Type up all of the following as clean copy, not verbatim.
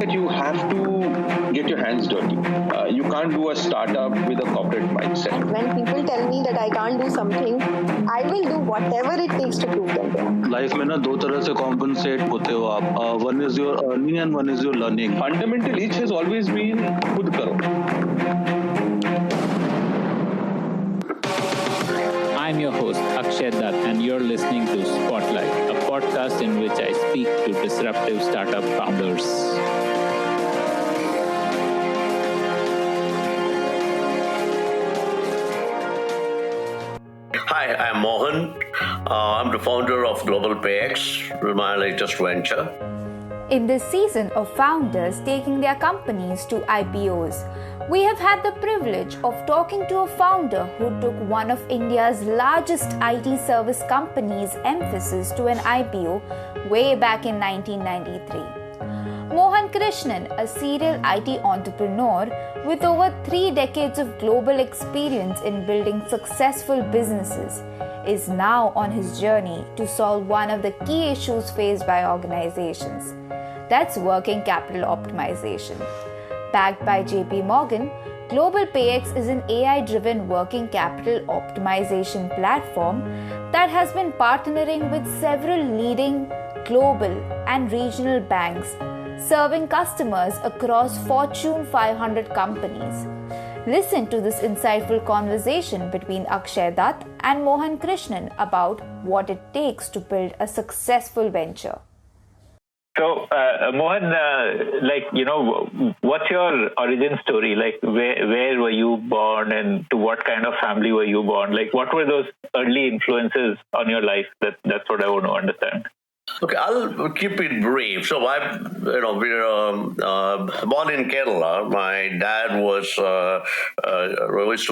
that you have to get your hands dirty. You can't do a startup with a corporate mindset. When people tell me that I can't do something, I will do whatever it takes to prove them wrong. Life में ना दो तरह से compensate होते हो आप. One is your earning and one is your learning. Fundamental itch has always been खुद करो. I'm your host, Akshay Datt, and you're listening to Spotlight, a podcast in which I speak to disruptive startup founders. Hi, I'm Mohan. I'm the founder of Global PayEX, my latest venture. In this season of founders taking their companies to IPOs, we have had the privilege of talking to a founder who took one of India's largest IT service companies, Mphasis, to an IPO way back in 1993. Mohan Krishnan, a serial IT entrepreneur with over 3 decades of global experience in building successful businesses, is now on his journey to solve one of the key issues faced by organizations. That's working capital optimization. Backed by JPMorgan, Global PayEX is an AI-driven working capital optimization platform that has been partnering with several leading global and regional banks, serving customers across Fortune 500 companies. Listen to this insightful conversation between Akshay Datt and Mohan Krishnan about what it takes to build a successful venture. So, Mohan, what's your origin story? Like, where were you born, and to what kind of family were you born? Like, what were those early influences on your life? That's what I want to understand. Okay, I'll keep it brief. So we're born in Kerala. My dad used to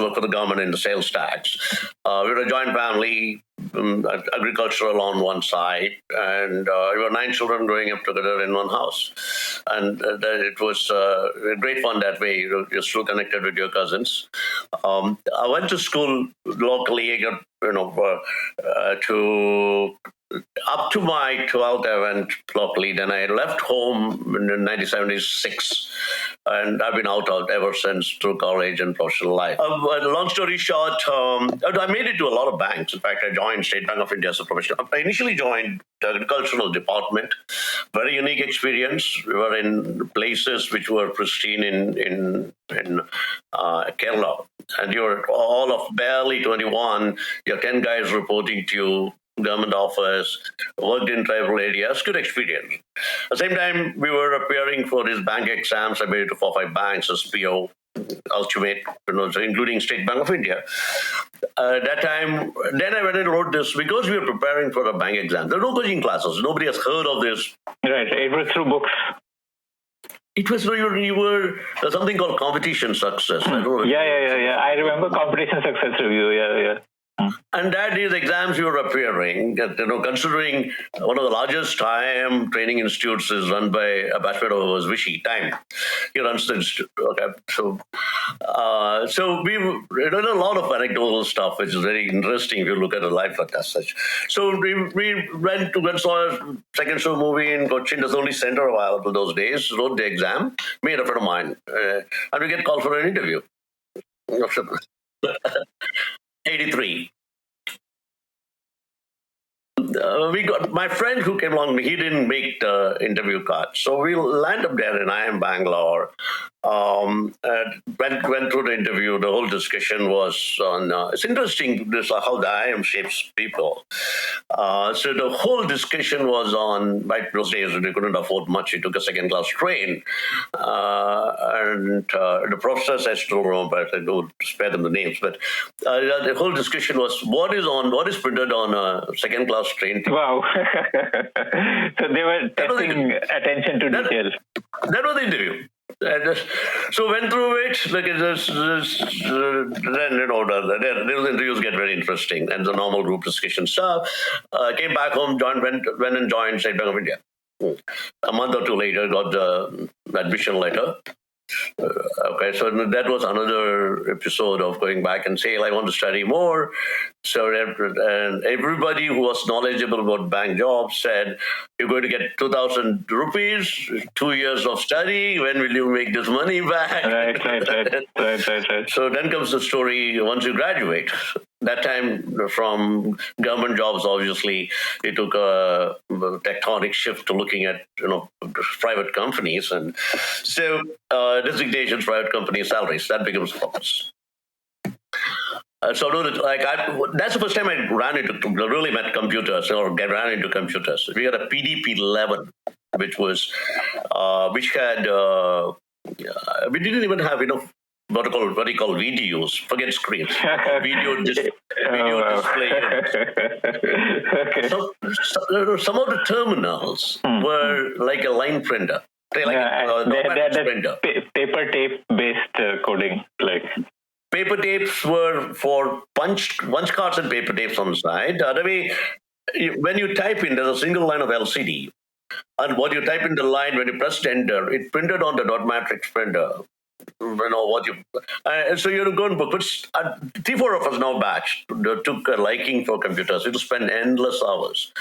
work for the government in the sales tax. We were a joint family, agricultural on one side, and we were 9 children growing up together in one house. And it was great fun that way. You're still connected with your cousins. I went to school locally. I got, up to my 12th, I went locally. Then I left home in 1976, and I've been out ever since through college and professional life. Long story short, I made it to a lot of banks. In fact, I joined State Bank of India as a professional. I initially joined the agricultural department. Very unique experience. We were in places which were pristine in Kerala, and you're all of barely 21. You're 10 guys reporting to you. Government office, worked in tribal areas, good experience. At the same time, we were appearing for these bank exams. I made it to 4 or 5 banks, SPO, ultimate, including State Bank of India. That time, then I went and wrote this because we were preparing for a bank exam. There were no coaching classes. Nobody has heard of this. Right, it was through books. It was you were something called competition success. I don't know. Yeah. I remember competition success review. Yeah. And that is exams you were appearing, considering one of the largest IIM training institutes is run by a batchmate of ours, Vishy, Time. He runs the institute. Okay. So we did a lot of anecdotal stuff, which is very interesting if you look at a life as such. So we went to saw a second show movie in Cochin. There's only center available those days, wrote the exam, made a friend of mine, and we get called for an interview. 83. We got my friend who came along. He didn't make the interview card, so we landed up there in IIM Bangalore. Went through the interview. The whole discussion was on. It's interesting how the IIM shapes people. So the whole discussion was on. By those days, they couldn't afford much. We took a 2nd-class train, and the professors, I still remember. I don't spare them the names, but the whole discussion was what is printed on a 2nd-class train ticket. Wow! So they were testing attention to detail. That was the interview. So went through it. Then those interviews get very interesting, and the normal group discussion stuff. Came back home, went and joined State Bank of India. A month or 2 later, got the admission letter. Okay, so that was another episode of going back and saying, I want to study more. So and everybody who was knowledgeable about bank jobs said, you're going to get 2,000 rupees, 2 years of study. When will you make this money back? Right. So then comes the story once you graduate. That time from government jobs, obviously, it took a tectonic shift to looking at private companies, and so designations, private company salaries, that becomes focus. So that's the first time I really met computers or ran into computers. We had a PDP 11, which had we didn't even have what you call videos. Forget screens. Video display. Okay. So some of the terminals were like a line printer. They're paper tape based coding, like. Paper tapes were for punch cards and paper tapes on the side. The other way, when you type in, there's a single line of LCD. And what you type in the line, when you pressed enter, it printed on the dot matrix printer. So you're going to put 3-4 of us now batch took a liking for computers. You to spend endless hours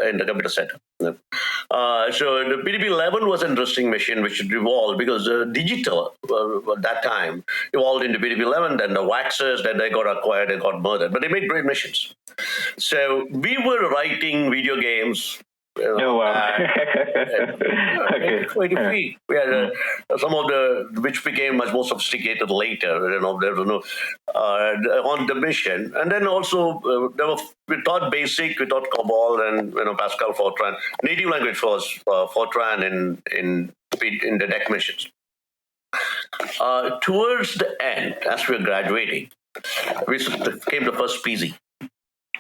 in the computer center. So the PDP 11 was an interesting machine which evolved because digital at that time evolved into PDP 11. Then the waxes, then they got acquired, they got murdered, but they made great machines. So we were writing video games. Oh wow! Okay. We had some of which became much more sophisticated later. There was on the mission, and then also we taught BASIC, we taught COBOL, and Pascal, Fortran. Native language was Fortran in the DEC missions. Towards the end, as we were graduating, we came to first PZ.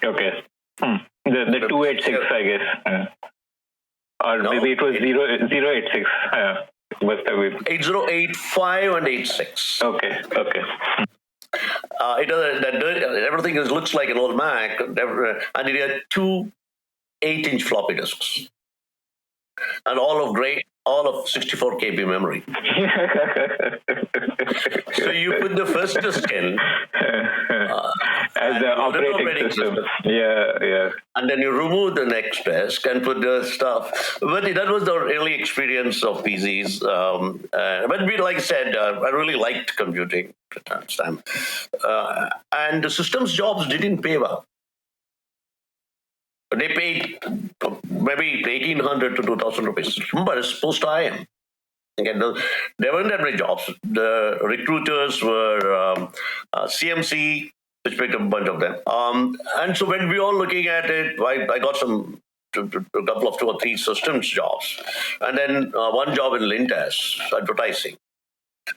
Okay. The 286, I guess. Or No, maybe it was 086. Must have been 8085 and 86. Okay. Everything looks like an old Mac, and it had 2 8-inch floppy disks, and all of 64 KB memory. So you put the first disk in as the operating system. Yeah. And then you remove the next disk and put the stuff. But that was the early experience of PCs. But like I said, I really liked computing at that time. And the systems jobs didn't pay well. They paid maybe 1,800 to 2,000 rupees. But it's post IIM. Again, there weren't that many jobs. The recruiters were CMC, which picked up a bunch of them. And so when we were all looking at it, I got a couple of 2 or 3 systems jobs, and then one job in Lintas, advertising,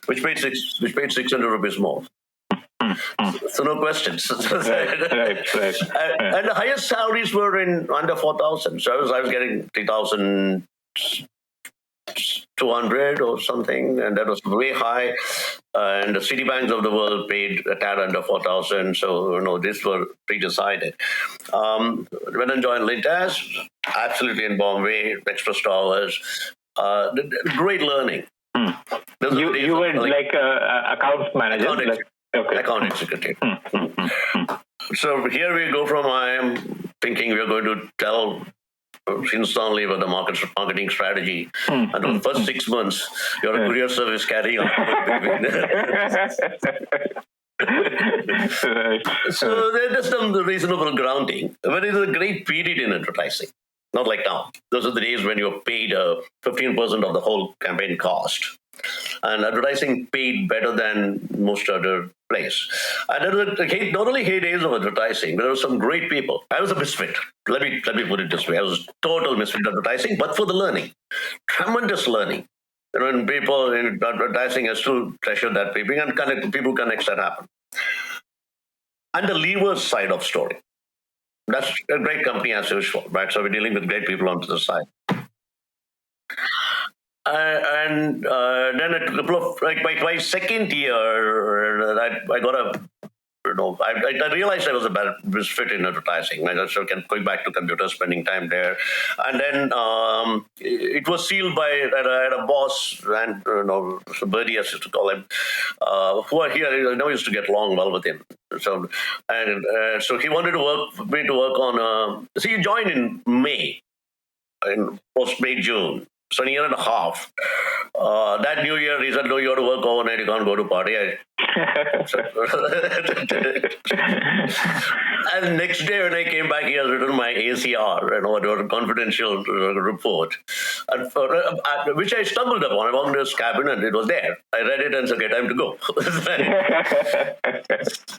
which paid 600 rupees more. So no questions. Right. And the highest salaries were in under 4,000. So I was getting 3,200 or something, and that was way high. And the Citibanks of the world paid a tad under 4,000. So these were pre-decided. When I joined Lintas, absolutely in Bombay, express hours, great learning. You were like account manager. Account executive. So here we go from IIM thinking we're going to tell instantly about the marketing strategy. And for the first 6 months, you're a courier service carrying on. So there's some reasonable grounding, but it's a great period in advertising. Not like now. Those are the days when you're paid 15% of the whole campaign cost. And advertising paid better than most other places. And there were not only heydays of advertising, there were some great people. I was a misfit. Let me put it this way. I was a total misfit in advertising, but for the learning. Tremendous learning. When people in advertising, I still treasure that people connects that happen. And the levers side of story. That's a great company as usual, right? So we're dealing with great people on the side. And then a couple of, like my second year, I got a I realized I was a bad fit in advertising. I just kept going back to computers, spending time there. And then it was sealed by I had a boss, and Birdie, as I used to call him, who are here. I never used to get along well with him. So he wanted me to work on. So he joined in May, in post-May, June. So a year and a half. That New Year, he said, "No, you have to work overnight. You can't go to party." And next day when I came back, he has written my ACR, a confidential report, and which I stumbled upon. I walked into his cabinet, it was there. I read it and said, "Okay, time to go."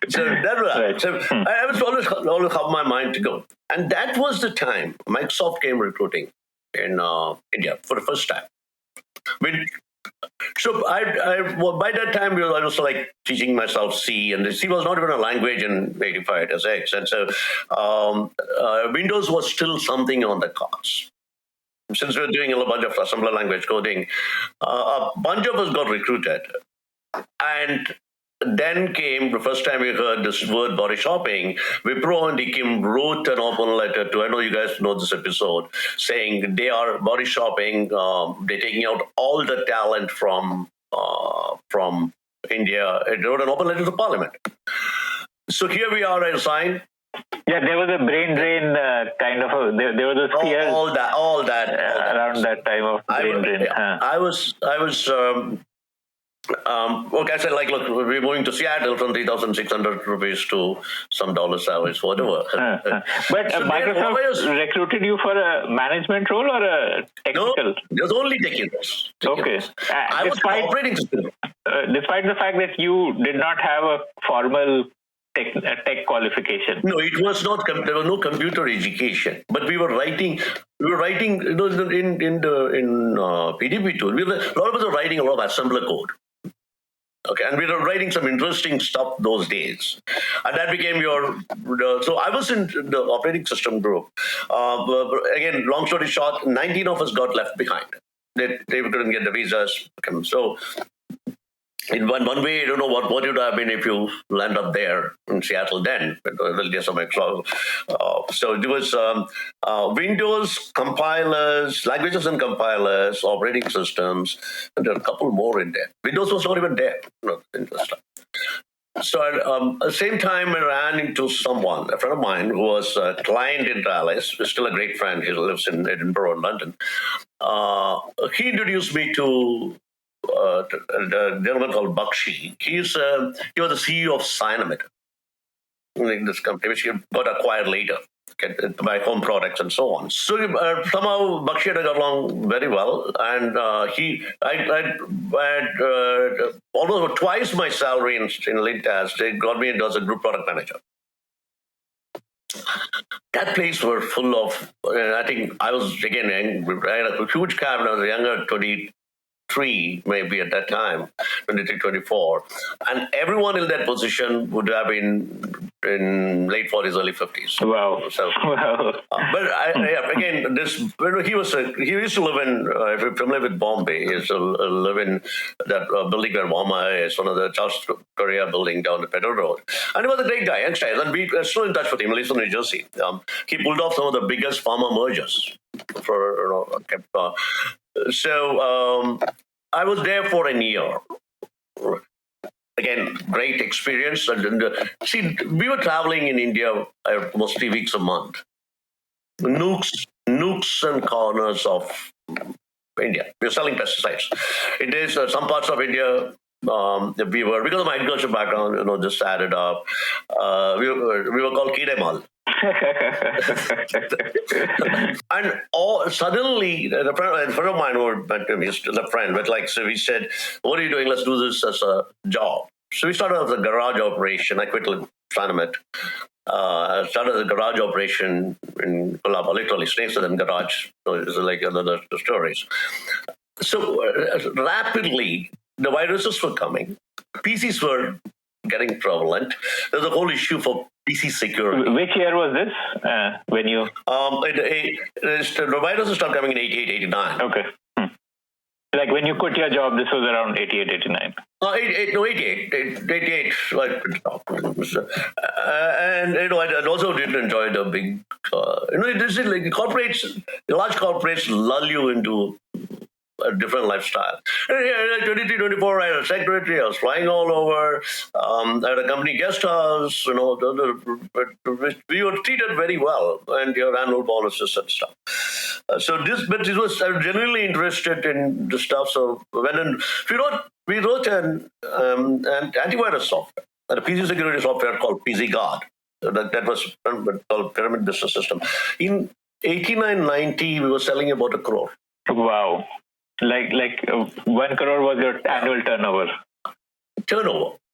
So that was right. So I was always have my mind to go, and that was the time Microsoft came recruiting in India for the first time. So by that time, I was like teaching myself C, and C was not even a language in 85 as X. And so Windows was still something on the cards. Since we were doing a bunch of assembler language coding, a bunch of us got recruited. And then came the first time we heard this word body shopping. Wipro and IIM wrote an open letter to, I know you guys know this episode, saying they are body shopping. They're taking out all the talent from India. It wrote an open letter to Parliament. So here we are. I resigned. Yeah, there was a brain drain kind of. There was a fear. All that around that time of brain drain. I was. Okay, I said, look, we're moving to Seattle from 3,600 rupees to some dollar salaries, whatever. But so Microsoft recruited you for a management role or a technical? No, it was only technicals. Okay. I was operating system. Despite the fact that you did not have a formal tech qualification. No, it was not. There was no computer education, but we were writing. In PDP tool. A lot of us were writing a lot of assembler code. Okay, and we were writing some interesting stuff those days, and that became so I was in the operating system group. Again, long story short, 19 of us got left behind. They couldn't get the visas. So in one way, I don't know what would have been if you land up there in Seattle then. So it was Windows compilers, languages and compilers, operating systems, and there are a couple more in there. Windows was not even there. So at the same time, I ran into a friend of mine who was a client in Dallas, who's still a great friend. He lives in Edinburgh and London. He introduced me to a gentleman called Bakshi. He was the CEO of Cyanamid, this company, which he got acquired later by Home Products and so on. So somehow Bakshi and I got along very well, and I had almost twice my salary in Lintas. They got me as a group product manager. That place were full of, I think I was, again, I had a huge cabinet. I was younger, 23 maybe at that time, 23, 24. And everyone in that position would have been in late 40s, early 50s. Wow. So, wow. But again, he used to live in, if you're familiar with Bombay, he used to live in that building where Mama is, one of the Charles Korea building down the Pedal Road. And he was a great guy, youngster. And we are still in touch with him, at least in New Jersey. He pulled off some of the biggest pharma mergers. So I was there for a year. Again, great experience. See, we were traveling in India almost 3 weeks a month. Nooks and corners of India. We were selling pesticides. It is some parts of India. We were, because of my agriculture background, just added up. We were called Kidemal. And suddenly, a friend of mine who met him, he's still a friend, but so we said, "What are you doing? Let's do this as a job." So we started as a garage operation. I quit Cyanamid. Started a garage operation in Colaba, literally snakes in garage. So it's like another stories. So rapidly, the viruses were coming. PCs were getting prevalent. There's a whole issue for PC security. Which year was this? When you? The viruses started coming in 88, 89. Okay. Like when you quit your job, this was around 88, 89. 88. And I also didn't enjoy the big. This is like large corporates lull you into a different lifestyle. 23, 24, I had a secretary, I was flying all over, I had a company guest house, we were treated very well, and your annual bonuses and stuff. I was genuinely interested in the stuff. So we wrote an antivirus software, a PC security software called PC Guard. That was called Pyramid Business System. In 89, 90, we were selling about 1 crore. Wow. Like 1 crore was your annual turnover.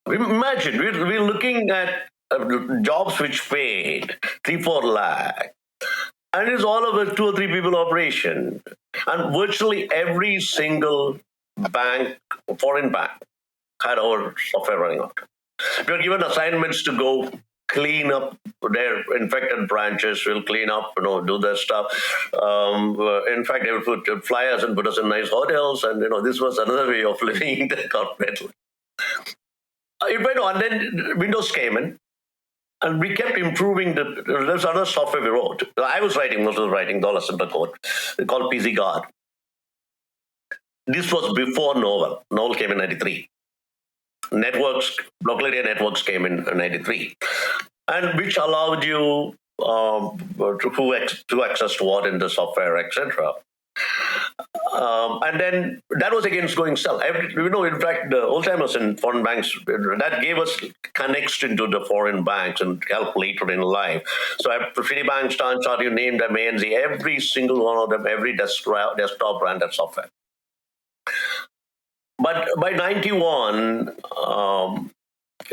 Imagine, we're looking at jobs which paid 3-4 lakh. And it's all of a 2 or 3 people operation. And virtually every single bank, foreign bank, had our software running out. We were given assignments to go clean up their infected branches, we'll clean up, do their stuff. In fact, they would fly us and put us in nice hotels. And, this was another way of living in the corporate life. It went on, then Windows came in. And we kept improving. There's another software we wrote. I was writing, most of the writing, $simple code. They called PC Guard. This was before Novell. Novell came in 93. Local area networks came in 93. And which allowed you to access to what in the software, etc. And then that was against going sell. In fact, the old timers in foreign banks, that gave us connects into the foreign banks and help later in life. So Citibank, Standard, you named them, ANZ, every single one of them, every desktop ran that software. But by 91,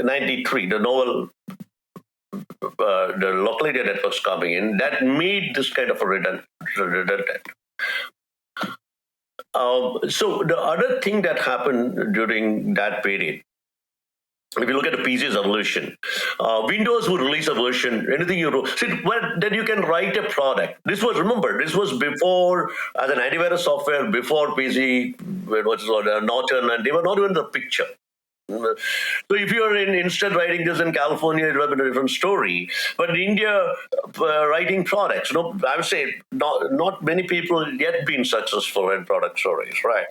93, the Novell, the local area networks coming in, that made this kind of a redundant. So the other thing that happened during that period, if you look at the PC's evolution, Windows would release a version, anything you wrote. Then you can write a product. This was before, as an antivirus software, before PC, what's called Norton, and they were not even the picture. So if you're instead writing this in California, it would have been a different story. But in India, writing products, I would say not many people yet been successful in product stories, right?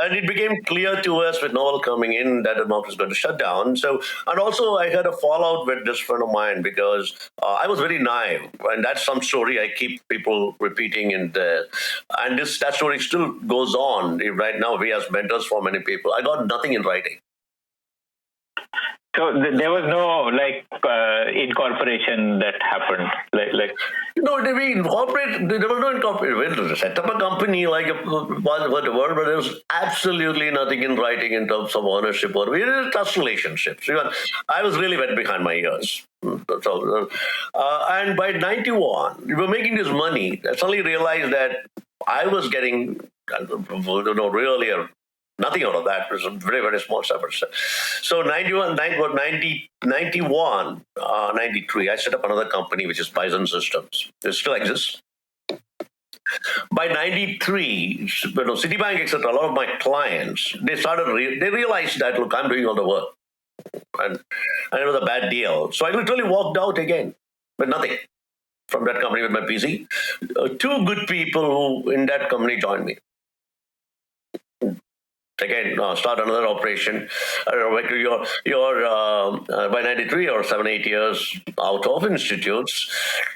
And it became clear to us with Novell coming in that the market was going to shut down. So, and also I had a fallout with this friend of mine because I was very naive, and that's some story I keep people repeating and that story still goes on. Right now, we as mentors for many people, I got nothing in writing. So there was no incorporation that happened, No, there was no incorporation. Set up a company like whatever, but there was absolutely nothing in writing in terms of ownership or trust relationships. I was really wet behind my ears. And by 91, we were making this money. I suddenly realized that I was getting really nothing out of that. It was a very, very small separate. So 91, 93, I set up another company, which is Bison Systems. It still exists. By 93, Citibank, etc., a lot of my clients, they realized that, look, I'm doing all the work. And it was a bad deal. So I literally walked out again with nothing from that company with my PC. 2 good people who in that company joined me. Again, start another operation. You're by 93 or 7-8 years out of institutes.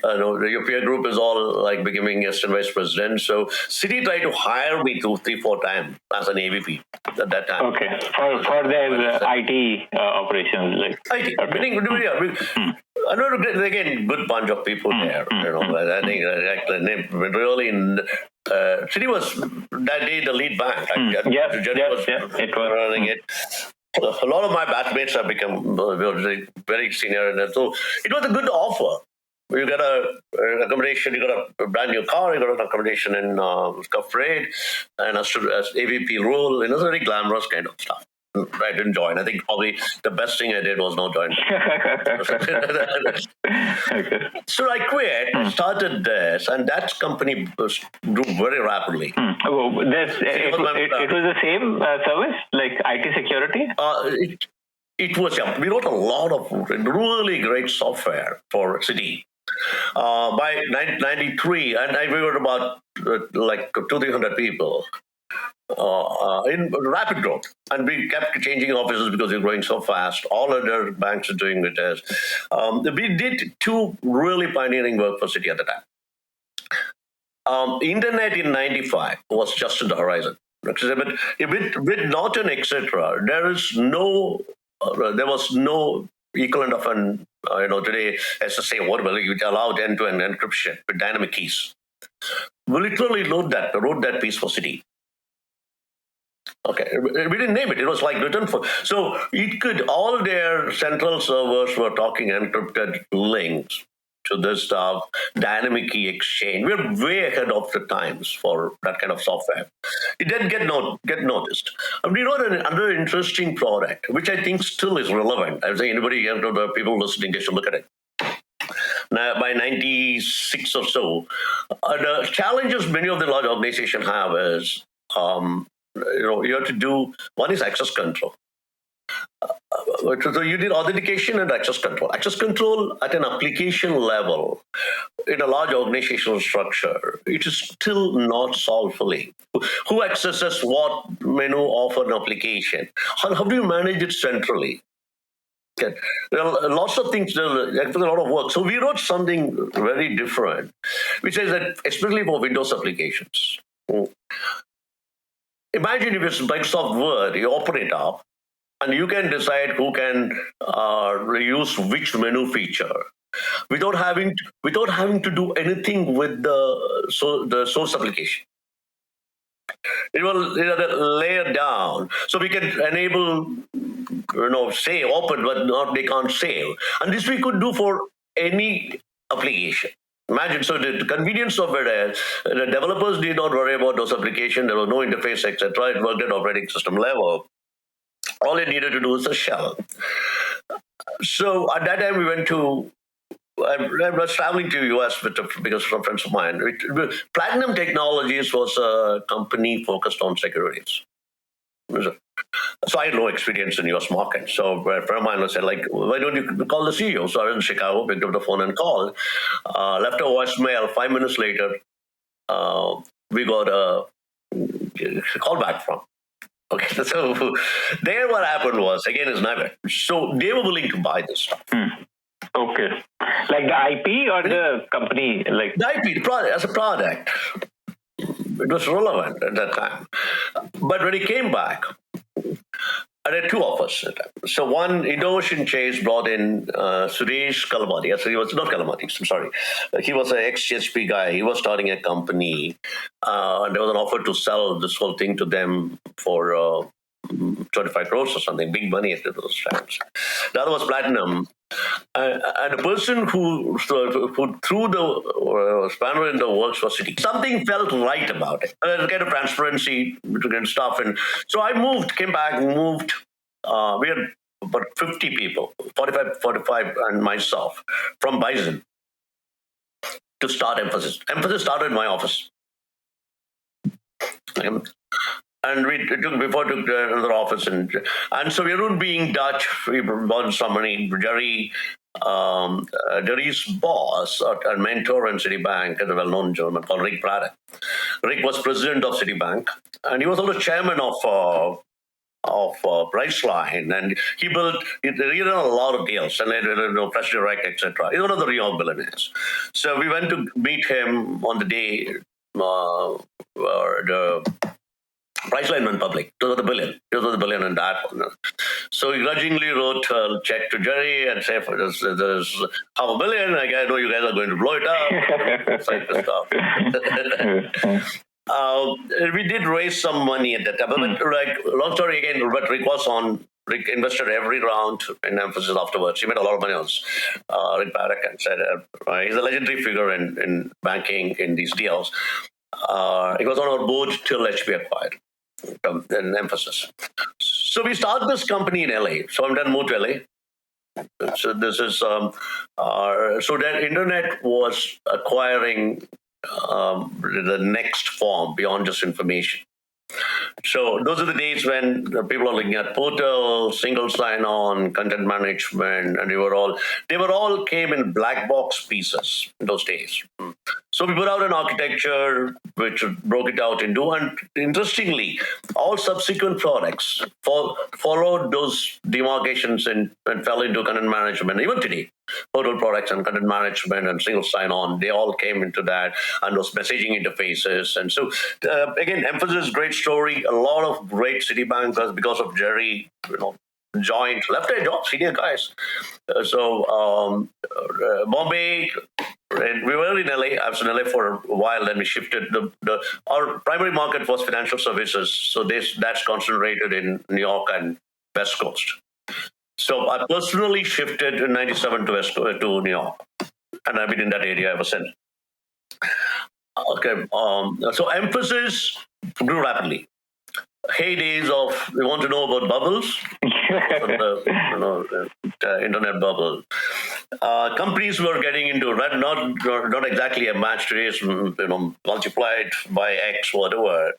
Your peer group is all like becoming assistant vice president. So Citi tried to hire me 2-3-4 times as an AVP at that time. Okay, for their IT operations, IT. Okay. Again, good bunch of people there. I think really Citi was that day the lead bank. It was running it. A lot of my batchmates have become very senior in it. So it was a good offer. You got an accommodation, you got a brand new car, you got an accommodation in Cuff Raid, and as AVP role, it's a very glamorous kind of stuff. I didn't join. I think probably the best thing I did was not join. Okay. So I quit, started this, and that company grew very rapidly. Oh, it was the same service, like IT security? It was, yeah. We wrote a lot of really great software for Citi. By 93, and we were about like 200-300 people in rapid growth. And we kept changing offices because we were growing so fast. All other banks are doing with us. We did two really pioneering work for Citi at the time. Internet in 95 was just on the horizon. But with Norton, etc., there was no equivalent of an today SSA whatever, which allowed end-to-end encryption with dynamic keys. We literally wrote that piece for Citi. Okay, we didn't name it. It was like written for. So it could, all their central servers were talking encrypted links to this stuff, dynamic key exchange. We're way ahead of the times for that kind of software. It didn't get noticed. And we wrote another interesting product, which I think still is relevant. I would say anybody, the people listening, they should look at it. Now, by 96 or so, the challenges many of the large organizations have is, you have to do, one is access control. So you need authentication and access control. Access control at an application level in a large organizational structure, it is still not solved fully. Who accesses what menu of an application? How do you manage it centrally? Okay. There are lots of things, there's a lot of work. So we wrote something very different, which is that especially for Windows applications. Imagine if it's Microsoft Word, you open it up, and you can decide who can use which menu feature without having to do anything with the source application. It will layer down, so we can enable, say open, but they can't save. And this we could do for any application. Imagine, so the convenience of it is the developers did not worry about those applications. There was no interface, etc. It worked at operating system level. All it needed to do was a shell. So at that time, I was traveling to the US because some friends of mine. Platinum Technologies was a company focused on securities. So I had no experience in US market. So a friend of mine said, why don't you call the CEO? So I was in Chicago, picked up the phone and called. Left a voicemail. 5 minutes later, we got a call back from. Okay, so there what happened was, again, is never. So they were willing to buy this stuff. Okay. Like the IP or the company? Like the IP, the product, as a product. It was relevant at that time. But when he came back, I had two offers. So one, Indo-Ocean Chase brought in Suresh Kalamati. He was not Kalamati, I'm sorry. He was an ex-CHP guy. He was starting a company. And there was an offer to sell this whole thing to them for 25 crores or something, big money at those times. The other was Platinum. And the person who threw the spanner in the works for Citi, something felt right about it. There's a kind of transparency and stuff. And so I came back, moved. We had about 50 people, 45 and myself, from Bison to start Mphasis. Mphasis started in my office. And we took another office, and so we were being Dutch. We brought somebody, Jerry's boss and mentor in Citibank, a well-known German called Rick Pratt. Rick was president of Citibank, and he was also chairman of Priceline, and he ran a lot of deals, and Fresh Direct, etc. He's one of the real billionaires. So we went to meet him on the day the Priceline went public. It was a billion and that one. So he grudgingly wrote a check to Jerry and said, there's $500 million. I know you guys are going to blow it up. We did raise some money at that time. But long story again, but Rick invested every round in Mphasis afterwards. He made a lot of money on Rick Paddock, and said he's a legendary figure in banking in these deals. He was on our board till HP acquired in Mphasis. So we started this company in LA. So I'm then moved to LA. So this is so that internet was acquiring the next form beyond just information. So those are the days when people are looking at portal, single sign-on, content management, and they were all came in black box pieces in those days. So we put out an architecture which broke it out into, and interestingly, all subsequent products followed those demarcations and fell into content management. Even today, portal products and content management and single sign-on, they all came into that, and those messaging interfaces. And so, again, Mphasis, great story. A lot of great City bankers because of Jerry, left their jobs, senior guys. Bombay, and we were in LA. I was in LA for a while. Then we shifted. Our primary market was financial services, so that's concentrated in New York and West Coast. So I personally shifted in '97 to New York, and I've been in that area ever since. Okay, so Mphasis grew rapidly. Heydays of we want to know about bubbles, the internet bubble. Companies were getting into not exactly a match today, multiplied by X, whatever,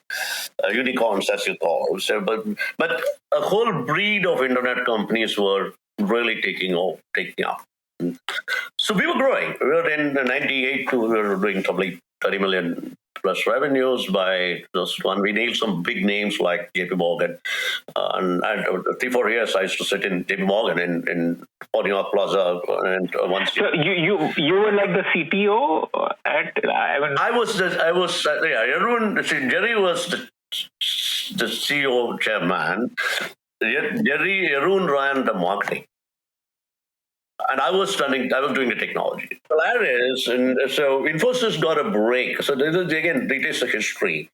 unicorns as you call. So, but a whole breed of internet companies were really taking up. So we were growing. We were in '98 we were doing probably 30 million plus revenues by this one. We nailed some big names like JPMorgan. And 3-4 years I used to sit in JPMorgan in New York Plaza. And once. So you were like the CTO at. Jerry was the CEO chairman. Arun ran the marketing. And I was doing the technology. Hilarious. And so Mphasis got a break. So this is, again, details the history.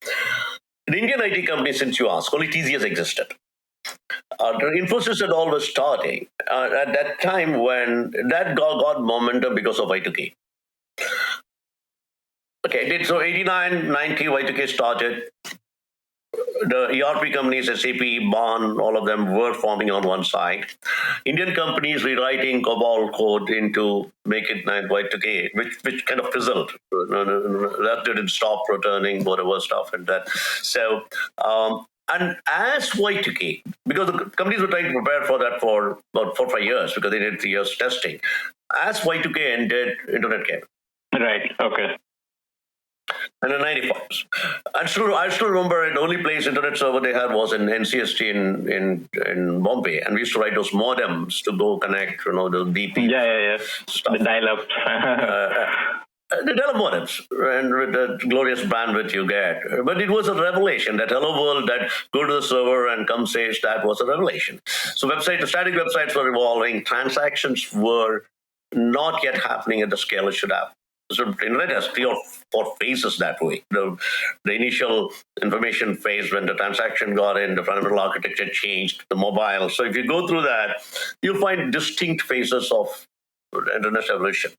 In Indian IT companies, since you asked, only TCS existed. Mphasis had always starting at that time when that got momentum because of Y2K. Okay, so 89, 90, Y2K started. The ERP companies, SAP, BAN, all of them were forming on one side. Indian companies rewriting COBOL code into make it Y2K, which kind of fizzled. That didn't stop returning whatever stuff and that. So, and as Y2K, because the companies were trying to prepare for that for about 4 or 5 years because they did 3 years testing. As Y2K ended, internet came. Right. Okay. And in '95, I still remember the only place internet server they had was in NCST in Bombay, and we used to write those modems to go connect, the BP. Yeah. Stuff. The dial-up. The dial-up modems, and with the glorious bandwidth you get. But it was a revelation that hello world, that go to the server and come say that was a revelation. So the static websites were evolving. Transactions were not yet happening at the scale it should have. So internet has 3 or 4 phases that way. The initial information phase when the transaction got in, the fundamental architecture changed, the mobile. So if you go through that, you'll find distinct phases of internet evolution.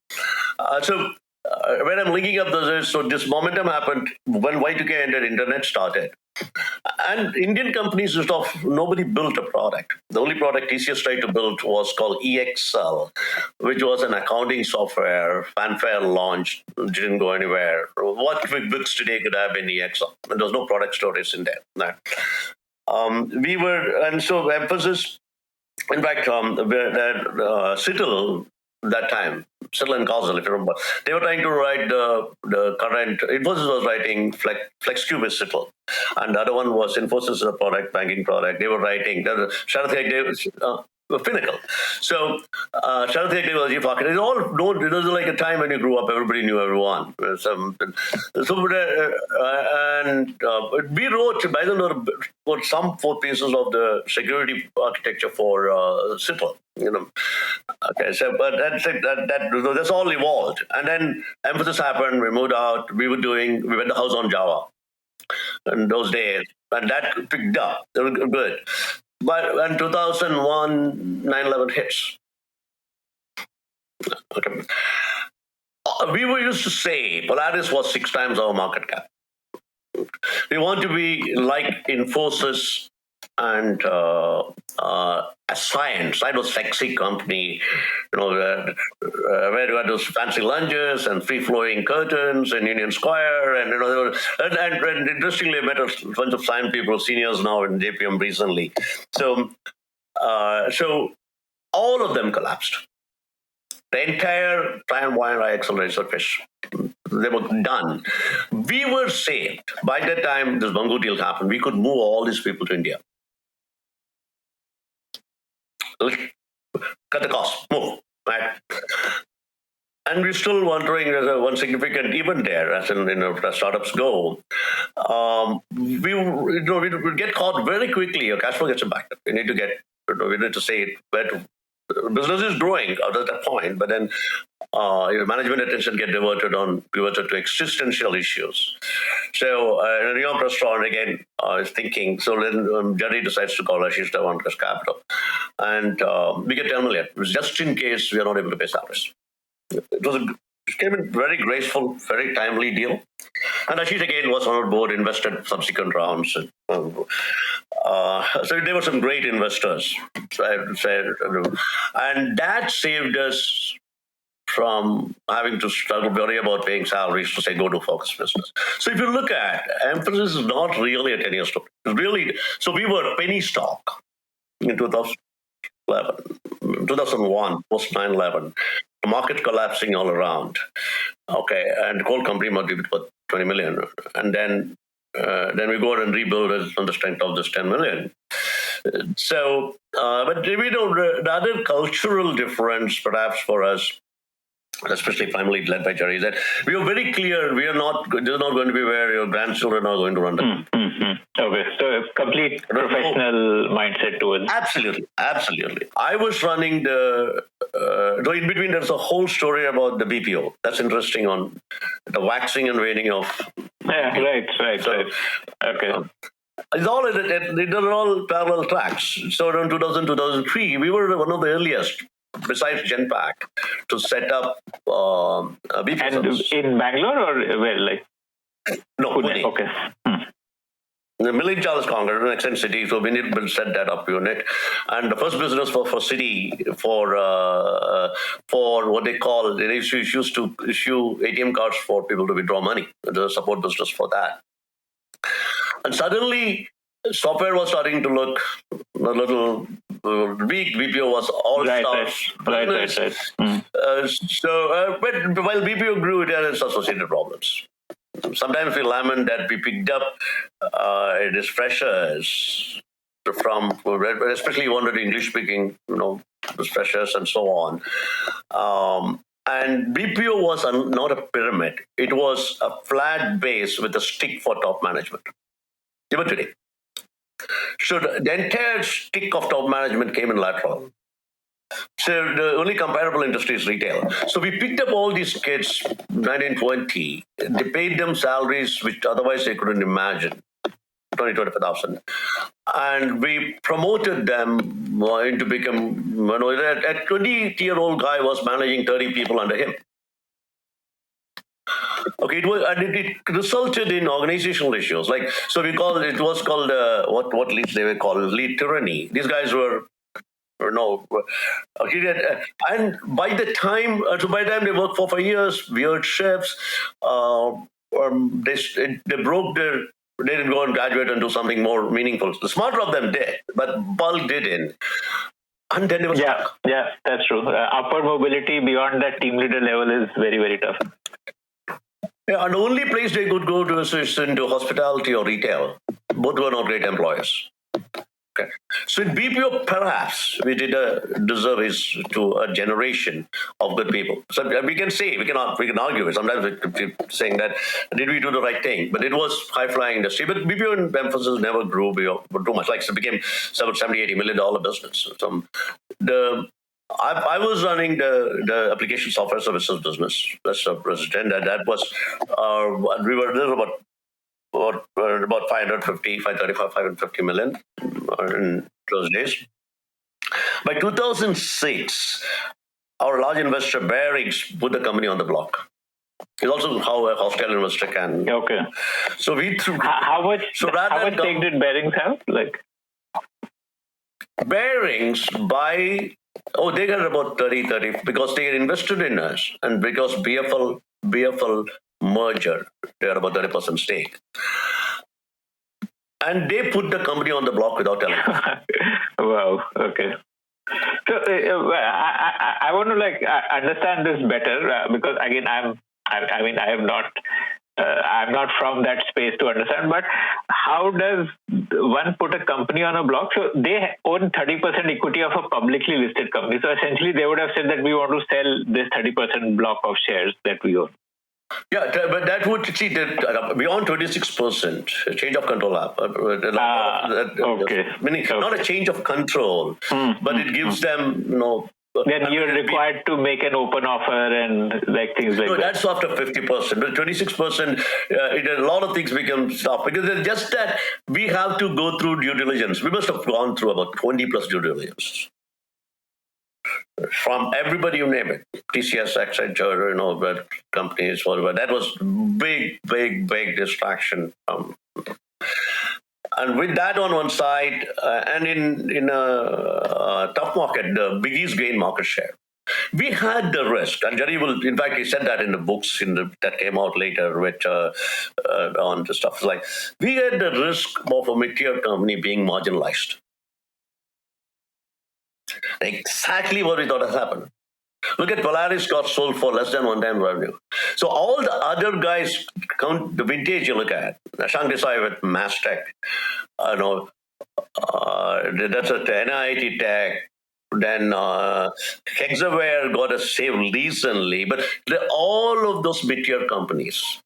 When I'm linking up those, so this momentum happened when Y2K ended, internet started. And Indian companies, nobody built a product. The only product TCS tried to build was called EXL, which was an accounting software. Fanfare launched, didn't go anywhere. What QuickBooks today could have been EXL? And there was no product stories in there. So Mphasis, in fact, Cittal, that time, Cittal and Causal, if you remember, they were trying to write the current. Mphasis was writing FlexCube is Cittal, and the other one was Mphasis, a product, banking product. They were writing Pinnacle. So Sharath Hegde was chief architect. It was like a time when you grew up, everybody knew everyone. We wrote some 4 pieces of the security architecture for Cittal. Okay, so but that's all evolved, and then Mphasis happened. We moved out. We went the house on Java in those days, and that picked up. They were good. But when 2001, 9/11 hits, okay, we were used to say Polaris was 6 times our market cap. We want to be like Mphasis and Science. That was sexy company, where you had those fancy lunches and free-flowing curtains in Union Square, and and interestingly, I met a bunch of Science people, seniors now in JPM recently. So all of them collapsed. The entire Try Wire accelerator fish. They were done. We were saved. By that time, this Bangu deal happened. We could move all these people to India. Cut the cost, move, right? And we're still wondering, there's one significant event there, as as startups go. We would get caught very quickly. Your cash flow gets impacted. We need to say it better. Business is growing at that point, but then your management attention get diverted to existential issues. So in a New York restaurant, again, is thinking, so then Jerry decides to call Ashish Davankar's capital. And we get 10 million, just in case we are not able to pay salaries. It came in very graceful, very timely deal. And Ashish again was on our board, invested subsequent rounds. So there were some great investors. And that saved us from having to worry about paying salaries to say, go to focus business. So if you look at, Mphasis is not really a 10-year story. So we were penny stock in 2001, post 9/11. The market collapsing all around. Okay, and the whole company might be about 20 million. And then we go out and rebuild it on the strength of this 10 million. So, but the other cultural difference perhaps for us, especially family led by Jerry, is that we are very clear this is not going to be where your grandchildren are going to run the mm-hmm. Okay, so a complete professional mindset towards. Absolutely. I was running though in between there's a whole story about the BPO. That's interesting, on the waxing and waning of. Yeah, right. Okay. They're all parallel tracks. So around 2000, 2003, we were one of the earliest, besides Genpact, to set up BPO. And service. in Bangalore or where? No, Pune. Okay. The Million Charles Congress, an Accent City, so we need to set that up unit. And the first business for City, for what they call, they used to issue ATM cards for people to withdraw money, the support business for that. And suddenly, software was starting to look a little weak. BPO was all stars. Right. But while BPO grew, it had its associated problems. Sometimes we lament that we picked up these freshers from, especially wanted English-speaking, freshers and so on. And BPO was not a pyramid. It was a flat base with a stick for top management. Even today. So the entire stick of top management came in lateral. So the only comparable industry is retail. So we picked up all these kids, 1920. They paid them salaries which otherwise they couldn't imagine, 25,000. And we promoted them into become, a 20-year-old guy was managing 30 people under him. Okay, it resulted in organizational issues. It was called what leads they were called lead tyranny. These guys were and by the time they worked for 5 years, weird shifts. They broke their. They didn't go and graduate and do something more meaningful. The smarter of them did, but bulk didn't. And then they were stuck. Yeah, that's true. Upward mobility beyond that team leader level is very, very tough. Yeah, and the only place they could go to is into hospitality or retail. Both were not great employers. Okay. So in BPO, perhaps we did a disservice to a generation of good people. So we can argue. Sometimes we keep saying that, did we do the right thing? But it was high-flying industry. But BPO in Mphasis never grew too much. It became $70-80 million business. I was running the application software services business as a president, and that was we were there about 550 million in those days. By 2006, our large investor Barings put the company on the block. It's also how a hostile investor can. Okay. So we threw. How much stake did Barings have? Bearings by, they got about 30, because they invested in us, and because BFL merger, they got about 30% stake. And they put the company on the block without telling us. Wow. Okay. So I want to understand this better because again I'm not from that space to understand. But how does one put a company on a block? So they own 30% equity of a publicly listed company. So essentially, they would have said that we want to sell this 30% block of shares that we own. Yeah, but that would see that beyond 26% change of control. Okay. Meaning not a change of control, but it gives them Then you're required to make an open offer and things like that. No, that's after 50%. But 26%, a lot of things become tough because it's just that we have to go through due diligence. We must have gone through about 20 plus due diligence. From everybody you name it, TCS, Accenture, but companies, whatever. That was big distraction. And with that on one side, and in a tough market, the biggies gain market share. We had the risk, and Jerry in fact, he said that in the books that came out later, which on the stuff like we had the risk of a mid-tier company being marginalized. Exactly what we thought had happened. Look at Polaris got sold for less than 1 time revenue. So all the other guys, count the vintage you look at, Shang Desai with Mastech, that's a NIIT Tech, then Hexaware got a save recently, but all of those mid-tier companies.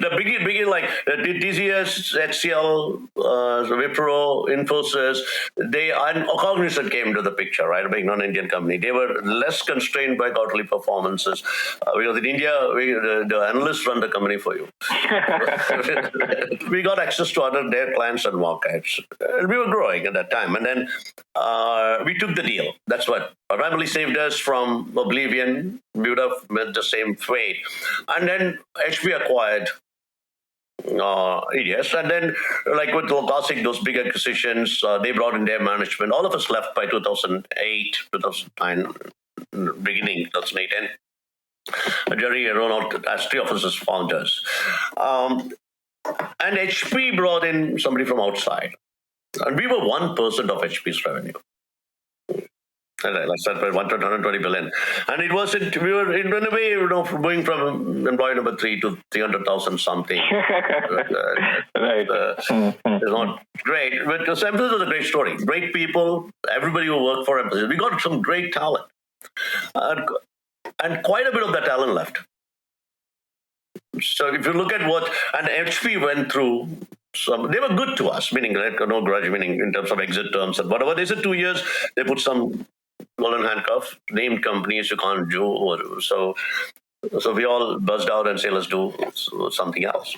The biggie like TCS, HCL, Wipro, Mphasis, and Cognizant came to the picture, right? Being non-Indian company, they were less constrained by quarterly performances because in India, the analysts run the company for you. We got access to their clients and markets. And we were growing at that time, and then we took the deal. That's what primarily saved us from oblivion. We would have met the same fate, and then HP acquired EDS, and then like with classic those big acquisitions, they brought in their management. All of us left by 2008, 2009, beginning 2008, and Jerry and Ronald as three of us as founders. And HP brought in somebody from outside, and we were 1% of HP's revenue. And like I said, 120 billion, and it wasn't. We were in a way, going from employee number 3 to 300,000 something. Right. It's not great, but Mphasis was a great story. Great people, everybody who worked for Mphasis. We got some great talent, and quite a bit of that talent left. So if you look at and HP went through. They were good to us, meaning no grudge, meaning in terms of exit terms and whatever. They said 2 years, they put some golden handcuff, named companies you can't do. So we all buzzed out and say, let's do something else.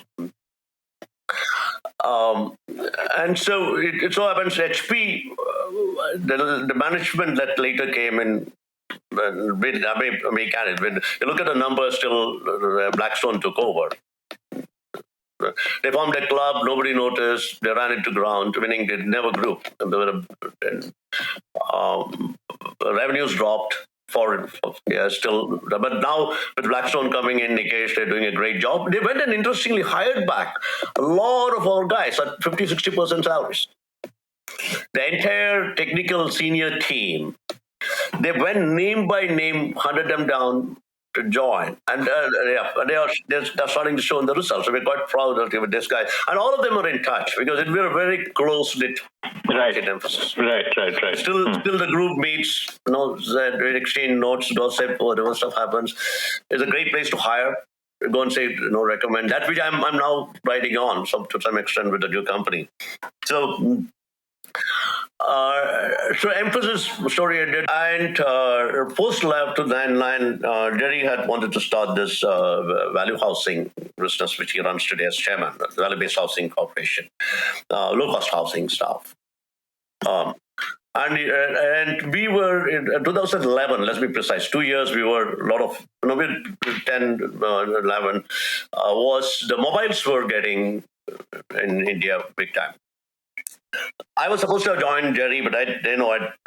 And so it so happens HP, the management that later came in, when you look at the numbers, still Blackstone took over. They formed a club, nobody noticed, they ran into ground, meaning they never grew. Revenues dropped still. But now with Blackstone coming in, Nikesh, they're doing a great job. They went and interestingly hired back a lot of our guys at 50-60% salaries. The entire technical senior team, they went name by name, hunted them down to join, and they're starting to show in the results. So we're quite proud of this guy, and all of them are in touch because we're a very close knit Mphasis. Right. Still the group meets, they exchange notes, gossip, whatever stuff happens. It's a great place to hire. Go and say, recommend that, which I'm now writing on to some extent with the new company. So Mphasis story ended, and post left to 9 Jerry had wanted to start this value housing business, which he runs today as chairman, the Value-Based Housing Corporation, low-cost housing stuff. And we were in 2011, let's be precise, 2 years, we were a lot of, 10, 11, was the mobiles were getting in India big time. I was supposed to have joined Jerry, but I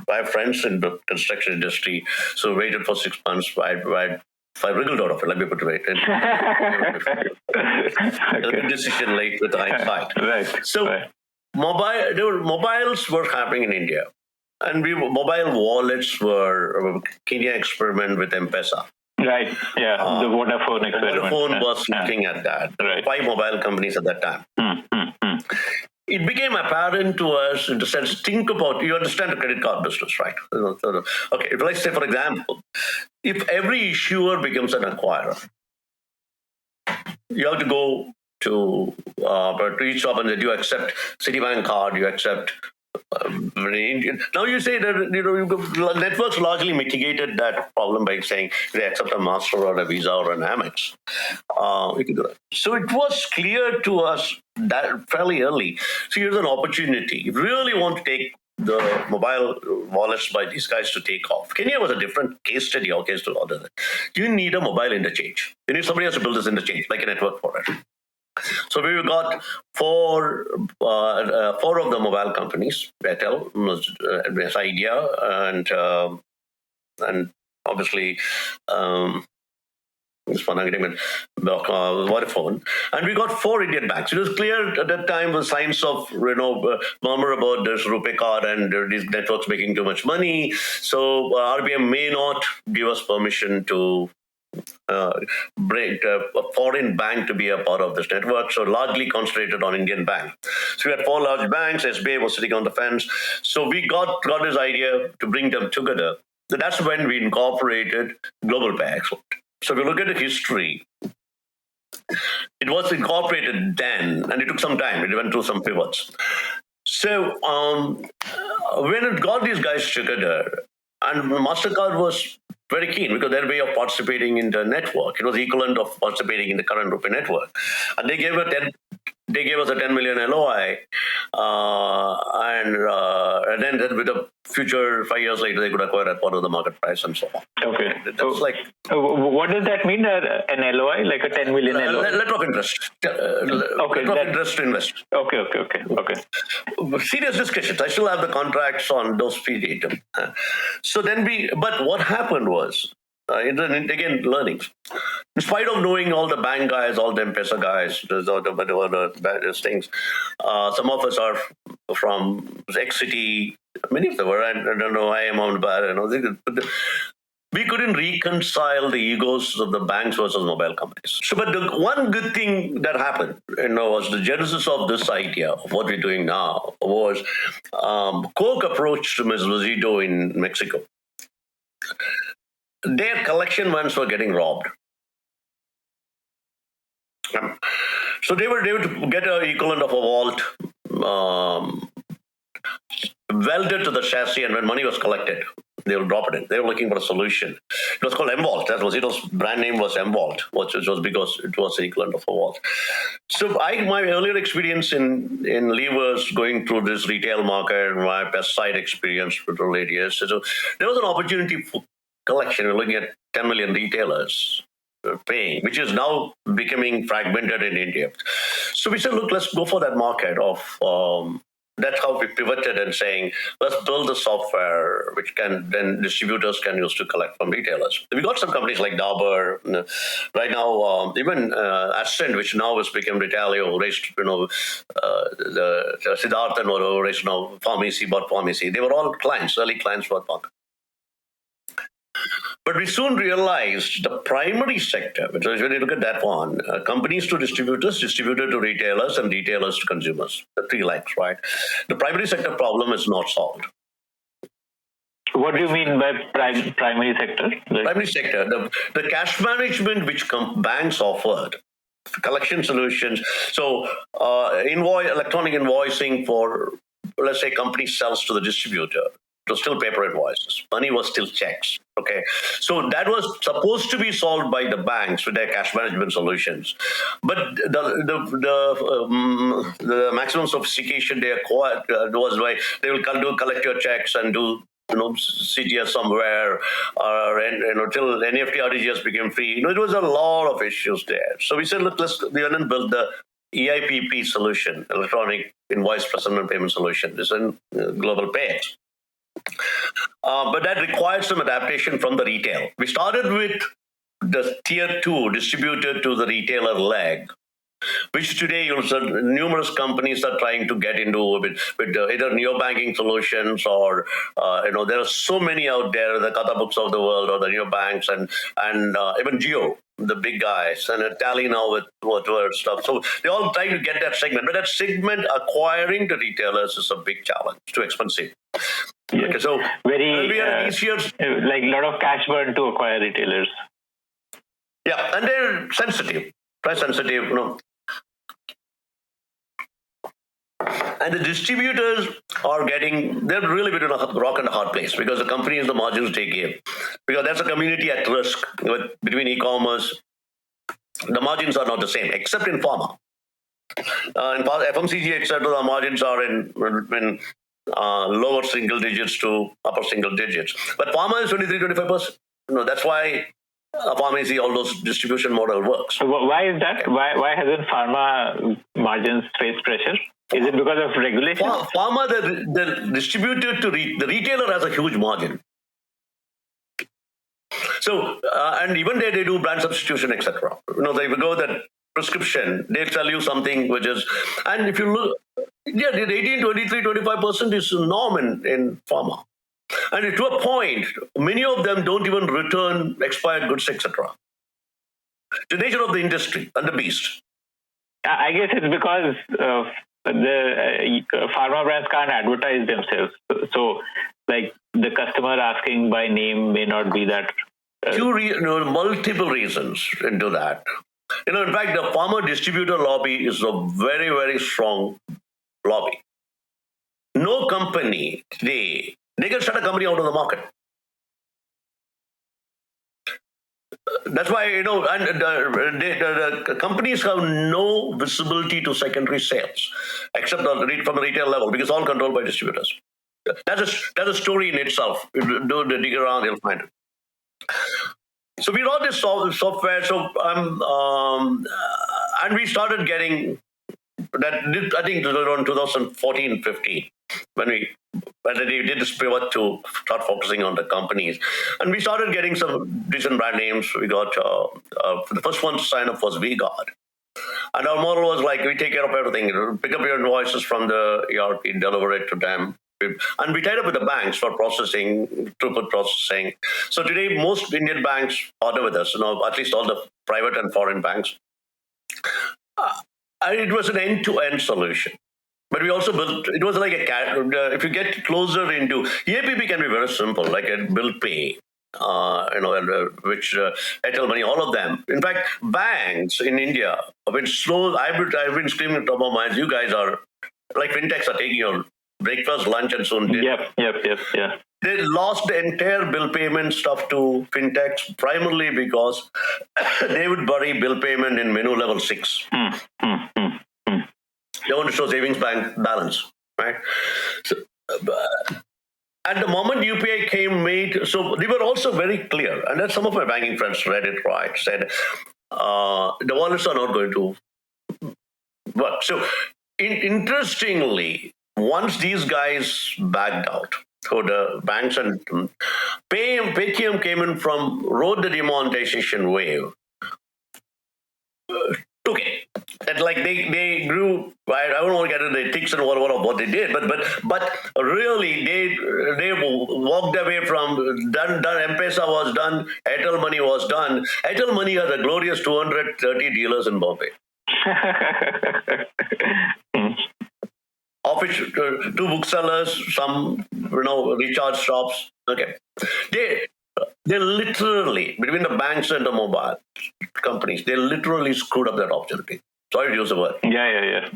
have friends in the construction industry, so waited for 6 months. I wriggled out of it. Let me put it right. A decision late with hindsight. Right. So mobiles were happening in India, and mobile wallets were Kenya experiment with Mphasis. Right. Yeah. The Vodafone experiment. Vodafone was looking at that. Right. 5 mobile companies at that time. It became apparent to us in the sense, think about, you understand the credit card business, right? Okay, if let's say, for example, if every issuer becomes an acquirer, you have to go to each shop and say, do you accept Citibank card, you accept now you say that networks largely mitigated that problem by saying they accept a Master or a Visa or an Amex. We could do that. So it was clear to us that fairly early. So here's an opportunity. If you really want to take the mobile wallets by these guys to take off. Kenya was a different case study or case to order. You need a mobile interchange. You need somebody else to build this interchange, like a network for it. So we got four of the mobile companies, Airtel, Idea, and obviously Vodafone, and we got 4 Indian banks. It was clear at that time the signs of murmur about this RuPay card and these networks making too much money. So RBI may not give us permission to bring a foreign bank to be a part of this network, so largely concentrated on Indian bank. So we had 4 large banks. SBI was sitting on the fence. So we got this idea to bring them together. So that's when we incorporated Global PayEX. So if you look at the history, it was incorporated then, and it took some time. It went through some pivots. So when it got these guys together, and MasterCard was very keen because their way of participating in the network, it was equivalent of participating in the current RuPay network. And they gave us a 10 million LOI, and then with a future 5 years later, they could acquire at part of the market price and so on. Okay. That's what does that mean, an LOI, like a 10 million LOI? Letter of interest. Letter of interest to invest. Okay. Serious discussions. I still have the contracts on those feed. So then but what happened was, again, learnings. In spite of knowing all the bank guys, all the M-Pesa guys, all the things, some of us are from X-City, many of them were, I don't know, IIM Ahmedabad, we couldn't reconcile the egos of the banks versus mobile companies. So, but the one good thing that happened, was the genesis of this idea of what we're doing now was Coke approached Ms. Luzido in Mexico. Their collection vans were getting robbed. So they would get an equivalent of a vault welded to the chassis, and when money was collected, they will drop it in. They were looking for a solution. It was called M-Vault. That was its brand name was M-Vault, which was because it was the equivalent of a vault. So my earlier experience in levers going through this retail market, my best side experience with the late years. So there was an opportunity for collection. We're looking at 10 million retailers paying, which is now becoming fragmented in India. So we said, look, let's go for that market of. That's how we pivoted and saying, let's build the software which then distributors can use to collect from retailers. We got some companies like Dabur, right now, even Stint, which now has become Retailio, raised, the Siddharth and raised now Pharmacy, bought Pharmacy. They were all clients, early clients for Bank. But we soon realized the primary sector, which is when you look at that one, companies to distributors, distributor to retailers, and retailers to consumers, the 3 legs, right? The primary sector problem is not solved. What do you mean by primary sector? Primary sector, the cash management which banks offered, collection solutions. So electronic invoicing for, let's say, company sells to the distributor. It was still paper invoices. Money was still checks. Okay, so that was supposed to be solved by the banks with their cash management solutions, but the maximum sophistication they acquired was why they will collect your checks and do CTS somewhere, or till NFT RTGS became free. It was a lot of issues there. So we said, look, we went and built the EIPP solution, electronic invoice presentment payment solution. This is in Global PayEX. But that required some adaptation from the retail. We started with the tier 2 distributed to the retailer leg, which today numerous companies are trying to get into with either neobanking solutions or there are so many out there, the Katabooks of the world or the neobanks and even Geo, the big guys, and Tally now with word stuff. So they're all trying to get that segment, but that segment acquiring the retailers is a big challenge, too expensive. Yes. Okay, so very easier, like a lot of cash burn to acquire retailers. Yeah, and they're sensitive, price sensitive, And the distributors they're really between a rock and a hard place because the company is the margins they give. Because that's a community at risk between e-commerce. The margins are not the same, except in pharma. In FMCG, etc., the margins are in lower single digits to upper single digits. But pharma is 23-25%. That's why a pharmacy, all those distribution model works. So why is that? Why hasn't pharma margins faced pressure? Is it because of regulation? Pharma, the distributor to the retailer has a huge margin. So, and even there they do brand substitution, etc. If you go that prescription, they'll tell you something which is, and if you look, the 18, 23, 25% is norm in pharma. And to a point, many of them don't even return expired goods, etc. The nature of the industry and the beast. I guess it's because the pharma brands can't advertise themselves. So, like the customer asking by name may not be that. Multiple reasons into that. In fact, the pharma distributor lobby is a very, very strong lobby. No company today, they can shut a company out of the market. That's why, and the companies have no visibility to secondary sales, except from the retail level, because all controlled by distributors. That's a story in itself. If you do the dig around, you'll find it. So we wrote this software, and we started getting that. I think around 2014-15 when we did this pivot to start focusing on the companies, and we started getting some decent brand names. We got the first one to sign up was VGuard. And our model was like, we take care of everything. Pick up your invoices from the ERP, deliver it to them. And we tied up with the banks for processing, throughput processing. So today, most Indian banks partner with us, at least all the private and foreign banks. And it was an end-to-end solution. But we also built, it was like if you get closer into, EAPP can be very simple, like a bill pay, which Airtel Money, all of them. In fact, banks in India have been slow. I've been screaming at top of minds, you guys are, like fintechs are taking your breakfast, lunch, and so on. Yep. They lost the entire bill payment stuff to fintechs, primarily because they would bury bill payment in menu level 6. They want to show savings bank balance, right? So, at the moment UPI so they were also very clear, and then some of my banking friends read it right, said the wallets are not going to work. So interestingly, once these guys backed out, so the banks and Paytm came in rode the demonetization wave, took it. And like they grew. I don't want to get into the ethics and what they did, but really they walked away from done. Mphasis was done. Airtel Money was done. Airtel Money has a glorious 230 dealers in Bombay. Of which 2 booksellers, some recharge shops. Okay, they literally, between the banks and the mobile companies, they literally screwed up that opportunity. Sorry to use the word. Yeah.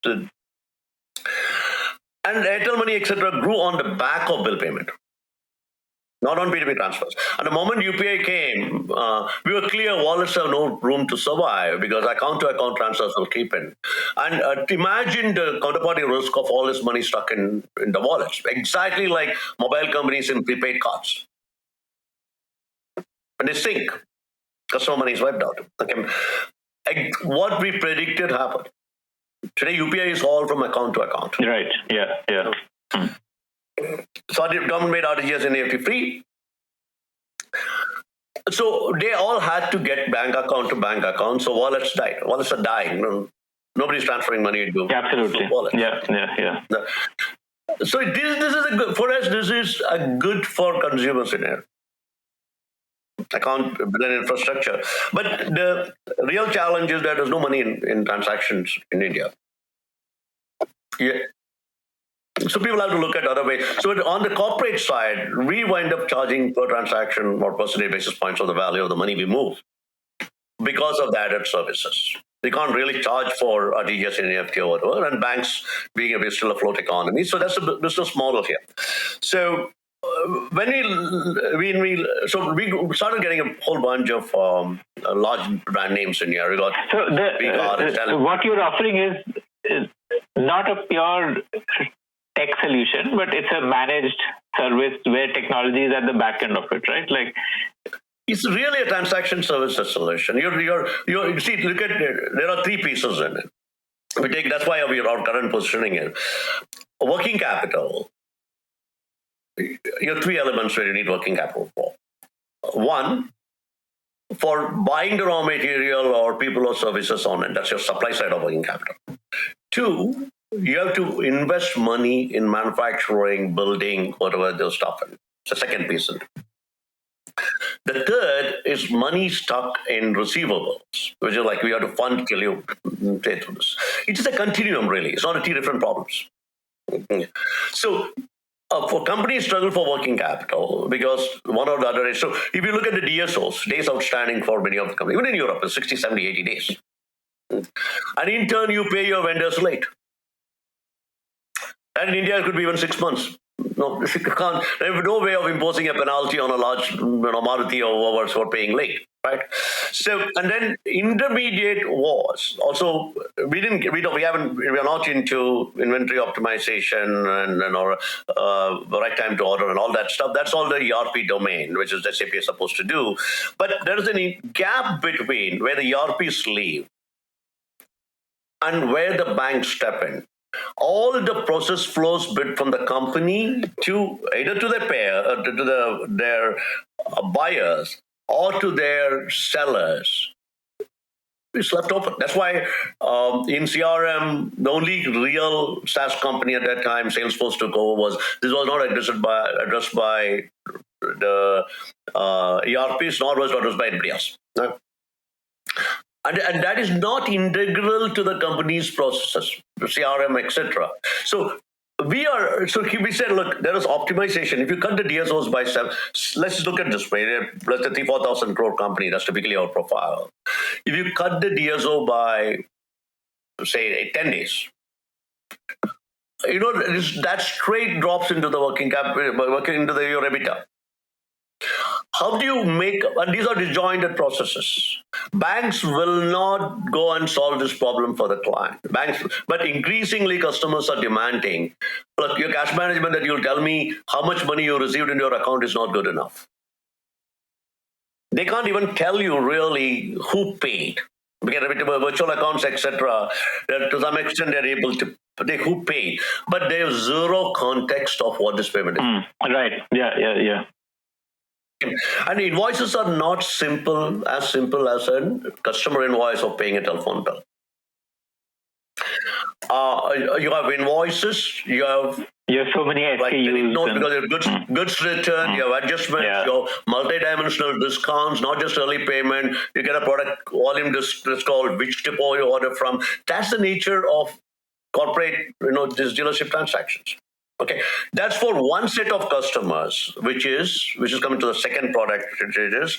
So, and Airtel Money, etc., grew on the back of bill payment, not on P2P transfers. And the moment UPI came, we were clear wallets have no room to survive because account-to-account transfers will keep in. And imagine the counterparty risk of all this money stuck in the wallets, exactly like mobile companies in prepaid cards. When they sink, customer money is wiped out. Okay. what we predicted happened. Today, UPI is all from account to account. Right. Yeah. So the government made RTGS and EFT free. So they all had to get bank account to bank account. So wallets died. Wallets are dying. Nobody's transferring money into Absolutely. wallets. Yeah. So this is a good for us. This is a good for consumers in here. Account then infrastructure, but the real challenge is that there's no money in transactions in India. Yeah. So people have to look at other ways. So on the corporate side, we wind up charging per transaction or percentage basis points of the value of the money we move because of the added services. They can't really charge for RTGS and EFT or whatever, and banks being still a float economy. So that's a business model here. So when we started getting a whole bunch of large brand names in here. We got what you're offering is not a pure tech solution, but it's a managed service where technology is at the back end of it, right? Like, it's really a transaction services solution. You see, look at it. There are three pieces in it. That's why our current positioning is working capital. You have three elements where you need working capital for. One, for buying the raw material or people or services on it. That's your supply side of working capital. Two, you have to invest money in manufacturing, building, whatever those stuff. It's the second piece. The third is money stuck in receivables, which is like we have to fund till you pay through this. It is a continuum, really. It's not three different problems. So for companies struggle for working capital because one or the other is. So if you look at the DSOs, days outstanding for many of the companies, even in Europe, it's 60, 70, 80 days. And in turn, you pay your vendors late. And in India, it could be even 6 months. No, you can't. There's no way of imposing a penalty on a large Maruti or whoever's for paying late, right? So, and then intermediate was also we are not into inventory optimization and or right time to order and all that stuff. That's all the ERP domain, which is SAP is supposed to do. But there is a gap between where the ERPs leave and where the banks step in. All the process flows from the company to either to their payer, to their buyers, or to their sellers. It's left open. That's why in CRM, the only real SaaS company at that time, Salesforce took over, was not addressed by the ERPs, nor was it addressed by anybody else. No? And that is not integral to the company's processes, CRM, etc. So we said, look, there is optimization. If you cut the DSOs by 7, let's look at this way. Let's say 3,000-4,000 crore company, that's typically our profile. If you cut the DSO by, say, 10 days, that straight drops into the working capital, into your EBITDA. How do you make, and these are disjointed processes. Banks will not go and solve this problem for the client. But increasingly customers are demanding, look, your cash management that you'll tell me how much money you received in your account is not good enough. They can't even tell you really who paid. Because with virtual accounts, etc., to some extent they're able to who paid, but they have zero context of what this payment is. Right. Yeah. And invoices are not simple as a customer invoice or paying a telephone bill. You have invoices, you have so many SKUs. Because you have goods return, you have adjustments, you have multi-dimensional discounts, not just early payment. You get a product volume discount, which depot you order from. That's the nature of corporate, these dealership transactions. Okay, that's for one set of customers, which is coming to the second product, which is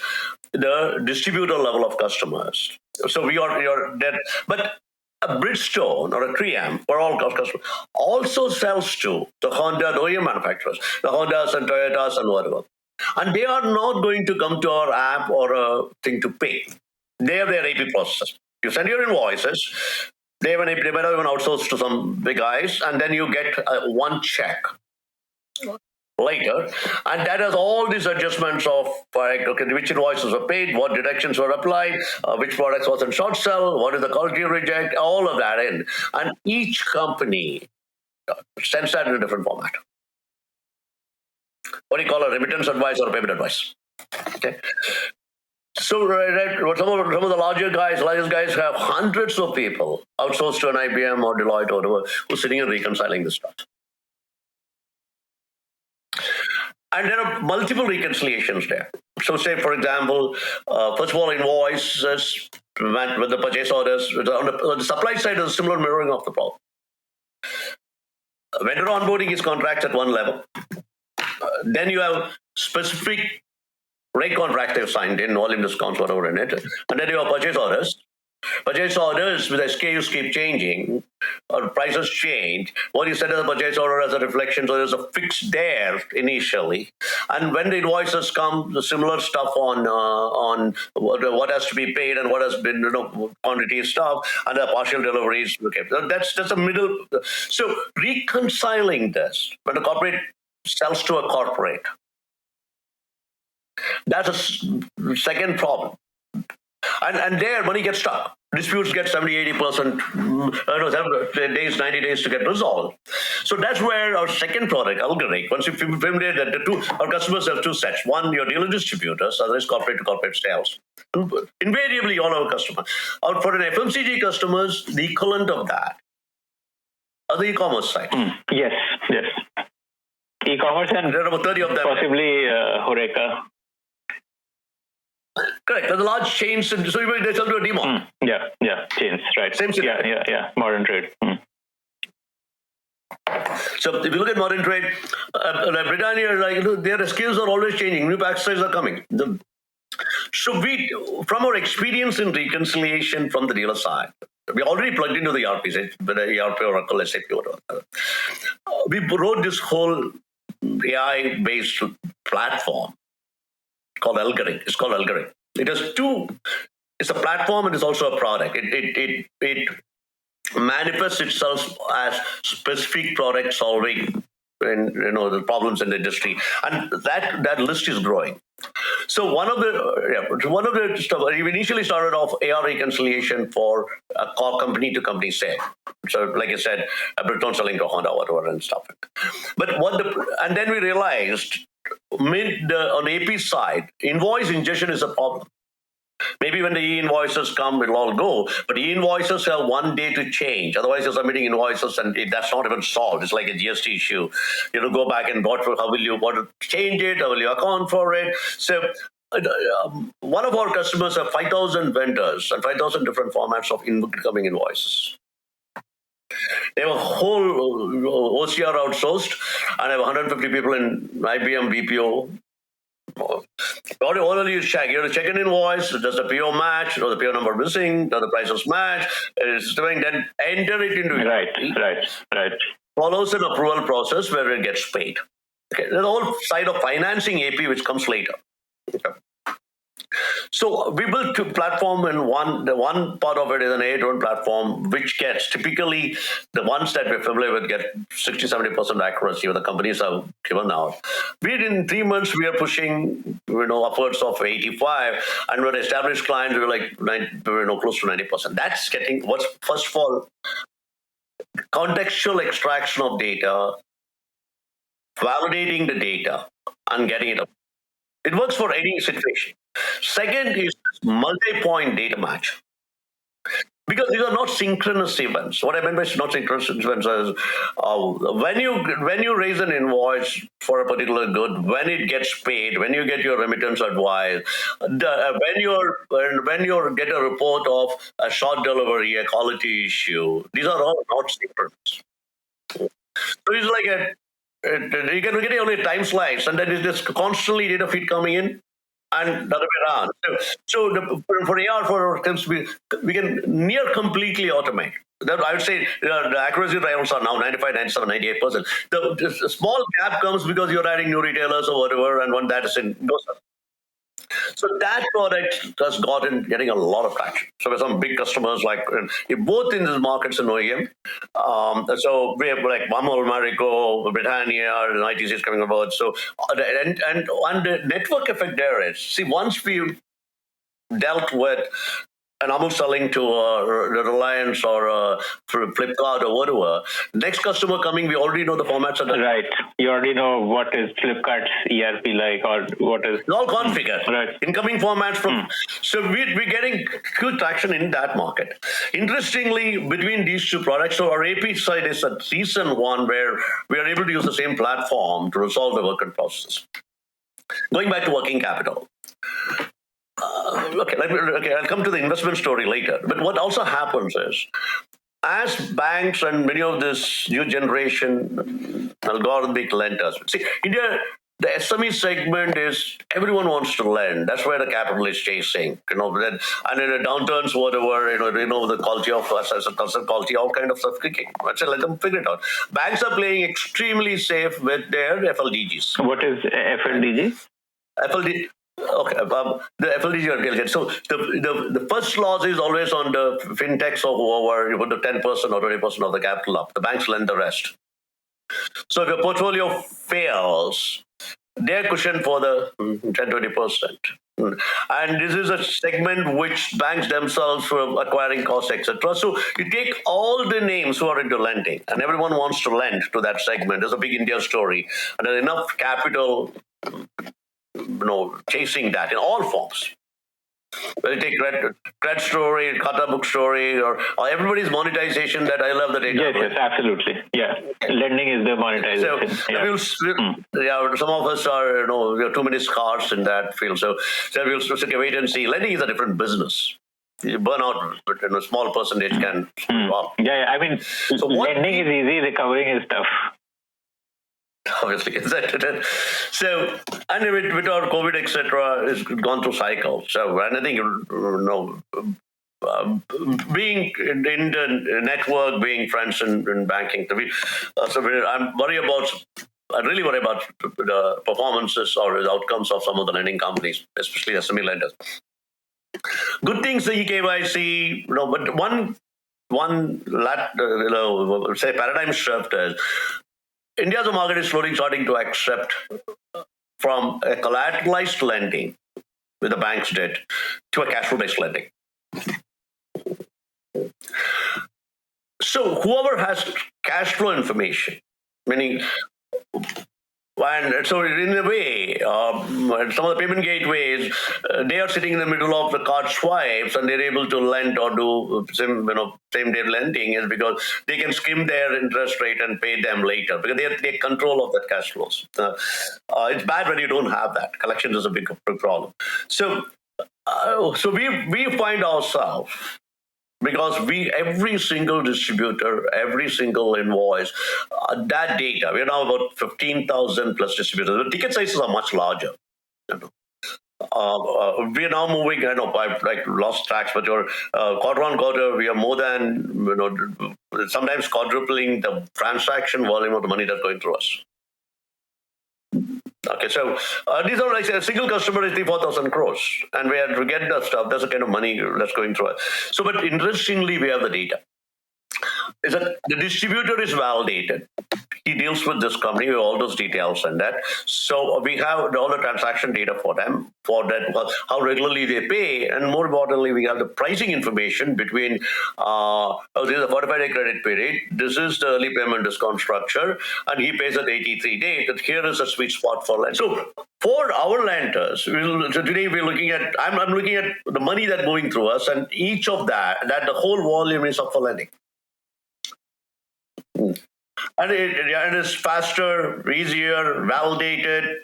the distributor level of customers. So you're there, but a Bridgestone or a 3M for all customers also sells to the Honda, the OEM manufacturers, the Hondas and Toyotas and whatever. And they are not going to come to our app or a thing to pay. They have their AP process. You send your invoices. They might have even outsourced to some big guys, and then you get one check later, and that has all these adjustments of which invoices were paid, what deductions were applied, which products was in short sell, what is the quality reject, all of that in, and each company sends that in a different format. What do you call a remittance advice or a payment advice? Okay. So some of the largest guys have hundreds of people outsourced to an IBM or Deloitte or whatever who's sitting and reconciling this stuff. And there are multiple reconciliations there. So say, for example, first of all, invoices with the purchase orders. On the supply side, there's a similar mirroring of the problem. Vendor onboarding is contracts at one level. Then you have specific rate contracts they've signed in, volume discounts, whatever in it. And then you have purchase orders. Purchase orders with SKUs keep changing, or prices change. What you set as a purchase order as a reflection, so there's a fixed there initially. And when the invoices come, the similar stuff on what has to be paid and what has been, quantity stuff, and the partial deliveries. Okay, that's a middle. So reconciling this, when a corporate sells to a corporate, that's a second problem. And there, money gets stuck. Disputes get 70-80%, 90 days to get resolved. So that's where our second product, Algorithmic, once you familiar that our customers have two sets. One, your dealer distributors, other is corporate to corporate sales. Invariably, all our customers. For an FMCG customers, the equivalent of that are the e-commerce sites. Yes. E-commerce, and there are about 30 of them. Possibly Horeca. Correct. There's a large chains, so they sell to a DMart. Yeah, chains, right. Same thing. Yeah. Modern trade. So if you look at modern trade, Britannia, their SKUs are always changing. New pack sizes are coming. So from our experience in reconciliation from the dealer side, we already plugged into the ERP, ERP, Oracle, SAP, whatever. We wrote this whole AI-based platform called Algorithmic. It's called Algorithmic. It has two. It's a platform and it's also a product. It manifests itself as specific product solving, the problems in the industry, and that list is growing. So one of the stuff we initially started off AR reconciliation for a company to company sale. So like I said, a Breton selling to Honda, whatever, and stuff. But and then we realized on the AP side, invoice ingestion is a problem. Maybe when the e-invoices come, it'll all go. But e-invoices have 1 day to change. Otherwise, you're submitting invoices and that's not even solved. It's like a GST issue. You know, go back and how will you change it? How will you account for it? So one of our customers have 5,000 vendors and 5,000 different formats of incoming invoices. They have a whole OCR outsourced, and I have 150 people in IBM BPO. All you check. You have to check an invoice. Does the PO match? Or the PO number missing? Does the prices match? It's doing then enter it into right. Follows an approval process where it gets paid. Okay, there's a whole side of financing AP which comes later. Okay. So we built a platform, and the one part of it is an AI-driven platform, which gets typically the ones that we're familiar with get 60-70% accuracy, what the companies have given out. In 3 months, we are pushing upwards of 85, and with established clients, we're like close to 90%. That's getting what's first of all contextual extraction of data, validating the data, and getting it up. It works for any situation. Second is multi-point data match. Because these are not synchronous events. What I meant by not synchronous events is when you raise an invoice for a particular good, when it gets paid, when you get your remittance advice, when you get a report of a short delivery, a quality issue, these are all not synchronous. So it's like you can get only time slice, and then it's just constantly data feed coming in. And the other way around. So for AR, for things, we can near completely automate. That I would say the accuracy levels are now 95, 97, 98%. The small gap comes because you're adding new retailers or whatever, and when that is in goes up. So that product has getting a lot of traction. So there's some big customers like both in these markets and OEM. So we have like Mamal, Marico, Britannia, and ITC is coming about. So and the network effect there is, see, once we dealt with an Amul selling to Reliance or Flipkart or whatever, next customer coming, we already know the formats are done. Right. You already know what is Flipkart's ERP like, or what is... It's all configured. Right. Incoming formats from... So we're getting good traction in that market. Interestingly, between these two products, so our AP side is a recent one where we are able to use the same platform to resolve the work in process. Going back to working capital. Okay, I'll come to the investment story later. But what also happens is, as banks and many of this new generation algorithmic lenders, see, India, the SME segment is everyone wants to lend. That's where the capital is chasing. And in the downturns, whatever, the quality of asset quality, all kind of stuff kicking. So let them figure it out. Banks are playing extremely safe with their FLDGs. What is FLDG? FLD. Okay, the FLDG will get. So the first loss is always on the fintechs or whoever. You put the 10% or 20% of the capital up. The banks lend the rest. So if your portfolio fails, they're cushioned for the 10-20%. And this is a segment which banks themselves for acquiring costs, etc. So you take all the names who are into lending, and everyone wants to lend to that segment. There's a big India story, and there's enough capital, chasing that in all forms. Whether you take credit story, Kata book story, or everybody's monetization, that I love the data. Yes, absolutely. Yeah, lending is the monetization. So some of us are, we have too many scars in that field. So we'll wait and see. Lending is a different business. You burn out, but a small percentage can screw up. Yeah, I mean, so lending is easy, recovering is tough. Obviously, so and with our COVID, etc., it's gone through cycles. So, and I think being in the network, being friends in banking, I really worry about the performances or the outcomes of some of the lending companies, especially SME lenders. Good things, the eKYC, but one say paradigm shift is, India's market is slowly starting to accept from a collateralized lending with the banks did to a cash flow-based lending. So whoever has cash flow information, meaning, and so in a way, some of the payment gateways, they are sitting in the middle of the card swipes, and they're able to lend or do same-day lending, is because they can skim their interest rate and pay them later because they take control of that cash flows. It's bad when you don't have that. Collections is a big problem. So we find ourselves, because every single distributor, every single invoice, that data, we're now about 15,000 plus distributors. The ticket sizes are much larger. We are now moving, I've lost tracks, but quarter on quarter, we are more than, sometimes quadrupling the transaction volume of the money that's going through us. Okay, so these are like a single customer is 3,000-4,000 crores, and we have to get that stuff. That's the kind of money that's going through us. So, but interestingly, we have the data. Is that the distributor is validated. He deals with this company with all those details and that. So we have all the transaction data for them, for that, how regularly they pay, and more importantly, we have the pricing information between, this is a 45-day credit period, this is the early payment discount structure, and he pays at 83 days, that here is a sweet spot for lending. So for our lenders, today we're looking at, I'm looking at the money that's moving through us, and each of that the whole volume is up for lending. And it is faster, easier, validated.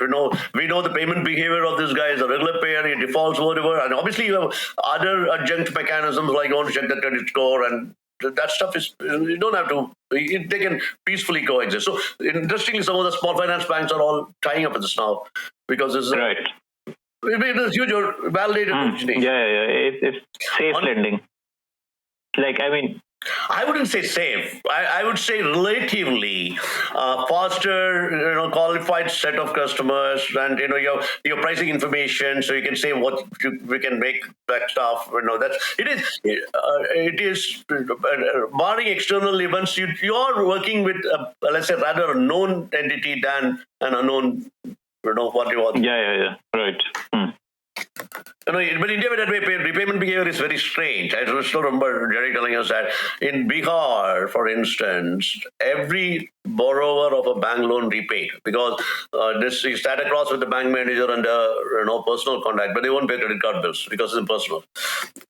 We know the payment behavior of this guy is a regular payer, he defaults, whatever. And obviously, you have other adjunct mechanisms like don't check the credit score, and that stuff is, you don't have to, they can peacefully coexist. So interestingly, some of the small finance banks are all tying up with this now because it's right. It is huge validated. Yeah, it's safe lending. I wouldn't say safe. I would say relatively faster, qualified set of customers, and your pricing information, so you can say what we can make that stuff. That's it is. It is barring external events. You are working with let's say rather a known entity than an unknown. What you want. Yeah. Right. But India, that way, repayment behavior is very strange. I still remember Jerry telling us that in Bihar, for instance, every borrower of a bank loan repaid because this is sat across with the bank manager under personal contact, but they won't pay credit card bills because it's impersonal.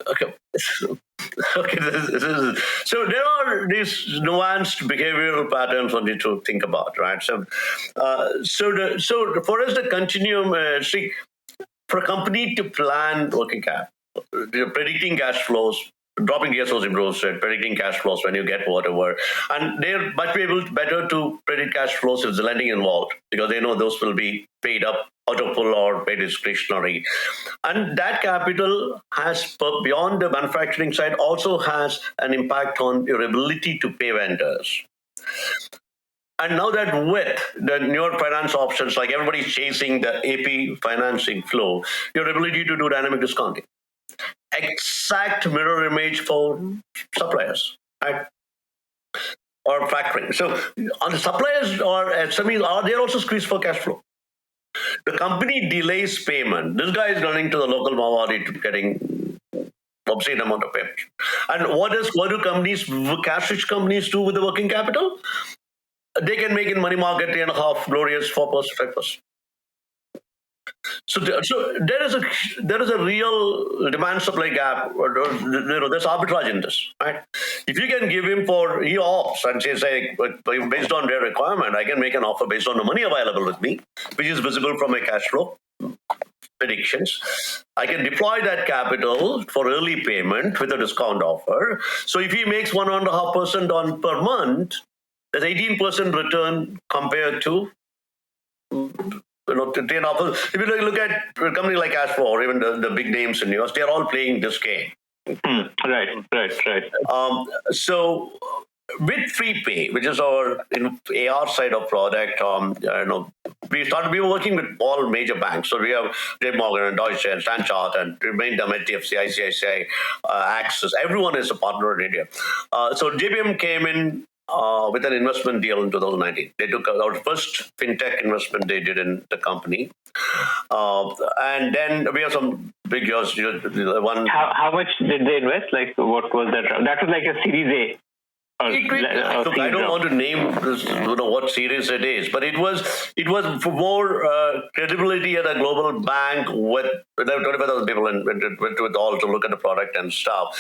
Okay. Okay. So there are these nuanced behavioral patterns one need to think about, right? So for us, the continuum, for a company to plan working cap, predicting cash flows, dropping DSOs improves it, predicting cash flows when you get whatever. And they're much better to predict cash flows if there's lending involved because they know those will be paid up out of full or paid discretionary. And that capital has, beyond the manufacturing side, also has an impact on your ability to pay vendors. And now that with the newer finance options, like everybody's chasing the AP financing flow, your ability to do dynamic discounting, exact mirror image for suppliers, right? Or factoring. So on the suppliers or SMEs, they're also squeezed for cash flow. The company delays payment. This guy is running to the local Mawadi to getting obscene amount of payments. And what do companies, cash-rich companies do with the working capital? They can make in money market 3.5 glorious 4%, 5%. So there is a real demand supply gap. There's arbitrage in this, right? If you can give him for he opts and say based on their requirement, I can make an offer based on the money available with me, which is visible from my cash flow predictions. I can deploy that capital for early payment with a discount offer. So if he makes 1.5% on per month, there's 18% return compared to to 10 offers. If you look at a company like Cashflow or even the big names in the US, they're all playing this game. Right. So with free pay, which is our AR side of product, we were working with all major banks. So we have JPMorgan and Deutsche and Stanchart and remained them HDFC, ICICI, Axis. Everyone is a partner in India. So JPM came in with an investment deal in 2019. They took our first fintech investment they did in the company. And then we have some big years. How much did they invest? Like, what was that? That was like a Series A. Look, I don't want to name what series it is, but it was for more credibility at a global bank with 25,000 people and went with all to look at the product and stuff.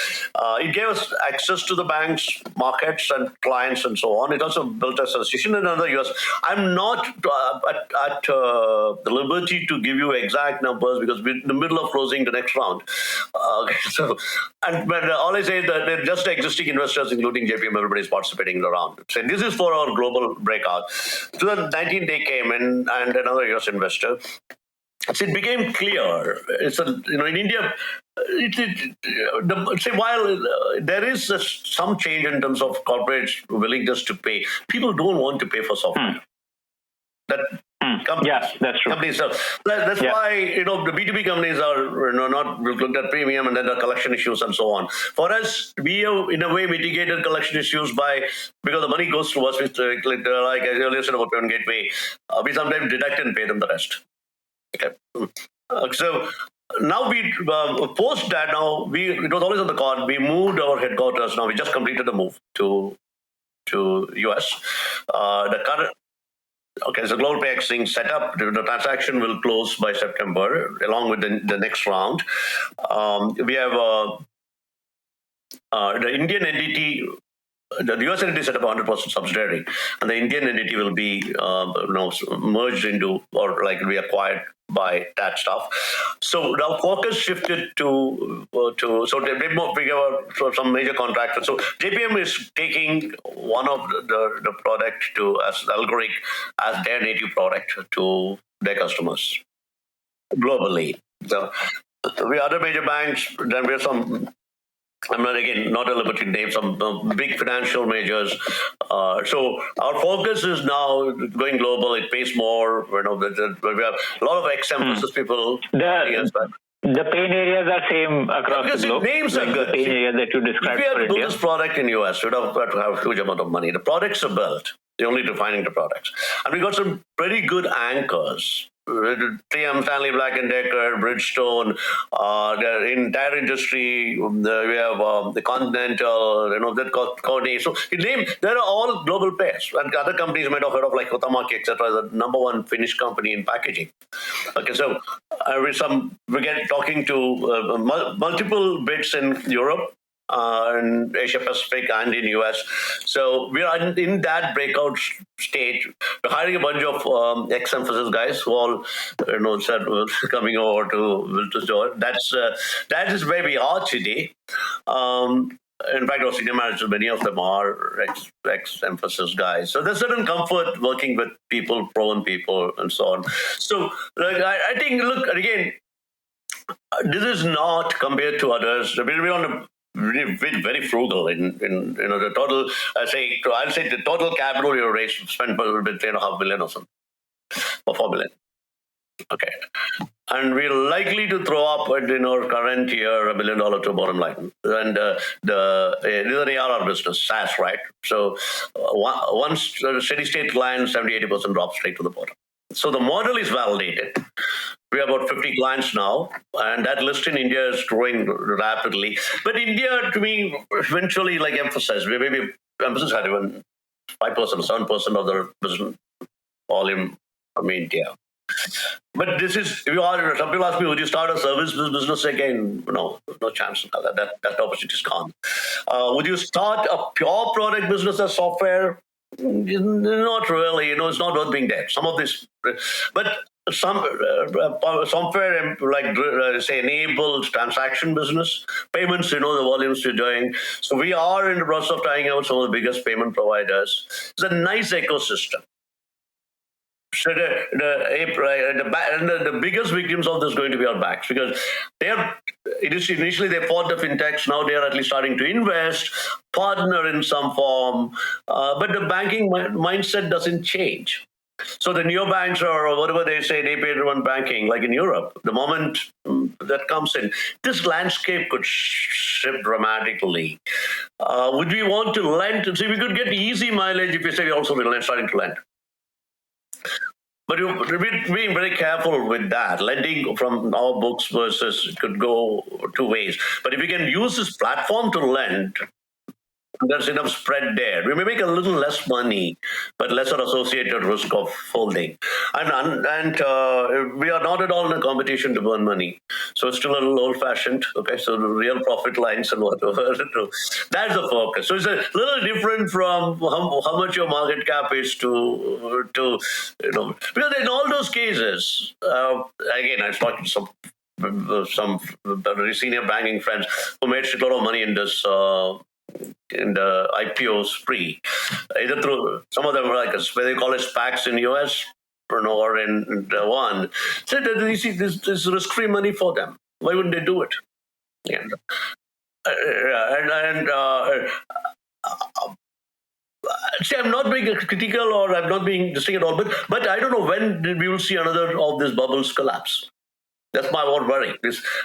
It gave us access to the bank's markets and clients and so on. It also built us a association in another US. I'm not at the liberty to give you exact numbers because we're in the middle of closing the next round. But all I say is that they're just existing investors, including JPM. Everybody's participating in the round. So this is for our global breakout. 2019 they came in and another US investor. So it became clear. In India, while there is some change in terms of corporates' willingness to pay, people don't want to pay for software. Yeah, that's true. Companies, that's why the B2B companies are not looked at premium and then the collection issues and so on. For us, we have in a way mitigated collection issues because the money goes to us. Like I earlier said about payment gateway, we sometimes deduct and pay them the rest. Okay. So now we post that. Now it was always on the card. We moved our headquarters. Now we just completed the move to US. The current. Okay, so Global PayEX thing set up. The transaction will close by September, along with the next round. We have the Indian entity. The US entity set up a 100% subsidiary, and the Indian entity will be merged into or like be acquired by that stuff. So now focus shifted to they for some major contractors. So JPM is taking one of the product as Algoric as their native product to their customers globally. So we other major banks. Then we have some I'm not at liberty to name some big financial majors. So our focus is now going global. It pays more. We have a lot of ex-Mphasis people. The pain areas are same across the globe. Names are good. The pain areas that you described if we for have to build India. this product in US, we'd have to have a huge amount of money. The products are built. They're only defining the products. And we got some pretty good anchors. 3M, Stanley Black & Decker, Bridgestone, the entire industry. We have the Continental, that Corning. So there are all global players. And other companies might have heard of like Huhtamaki, etc., the number one Finnish company in packaging. Okay, so we get talking to multiple bits in Europe, in Asia Pacific and in US. So we are in that breakout stage. We're hiring a bunch of ex-Mphasis guys who all said coming over to join. That is where we are today. In fact, our senior managers, many of them are ex-Mphasis guys. So there's certain comfort working with people, proven people, and so on. So I think, look, again, this is not compared to others. We're on a very frugal in the total. I'll say the total capital you raised spent about $3.5 billion or something, or $4 billion. Okay, and we're likely to throw up in our current year $1 billion to bottom line. And this is an ARR business, SaaS, right? So once steady state clients, 70-80% drop straight to the bottom. So the model is validated. We have about 50 clients now, and that list in India is growing rapidly. But India, to me, eventually, like Mphasis, maybe Mphasis had even 5% or 7% of their business volume from India. But this is, some people ask me, would you start a service business again? No chance. That opportunity is gone. Would you start a pure product business as software? Not really. It's not worth being there. Some of this, but some software like say enabled transaction business payments. The volumes you're doing. So we are in the process of trying out some of the biggest payment providers. It's a nice ecosystem. So the biggest victims of this is going to be our banks, because initially they fought the fintechs. Now they are at least starting to invest, partner in some form, but the banking mindset doesn't change. So the neobanks or whatever they say, they pay-driven banking, like in Europe, the moment that comes in, this landscape could shift dramatically. Would we want to lend? See, we could get easy mileage if we say we're also starting to lend. But we're being very careful with that. Lending from our books versus it could go two ways. But if we can use this platform to lend, there's enough spread there. We may make a little less money, but lesser associated risk of folding. And we are not at all in a competition to burn money. So it's still a little old-fashioned. Okay, so the real profit lines and whatever. That's the focus. So it's a little different from how much your market cap is to because in all those cases, again, I was talking to some very senior banking friends who made a lot of money in this. In the IPO spree, either through some of them are like where they call it SPACs in US or in the one. So you see, this risk-free money for them. Why wouldn't they do it? See, I'm not being critical or I'm not being distinct at all, but I don't know when we will see another of these bubbles collapse. That's my one worry.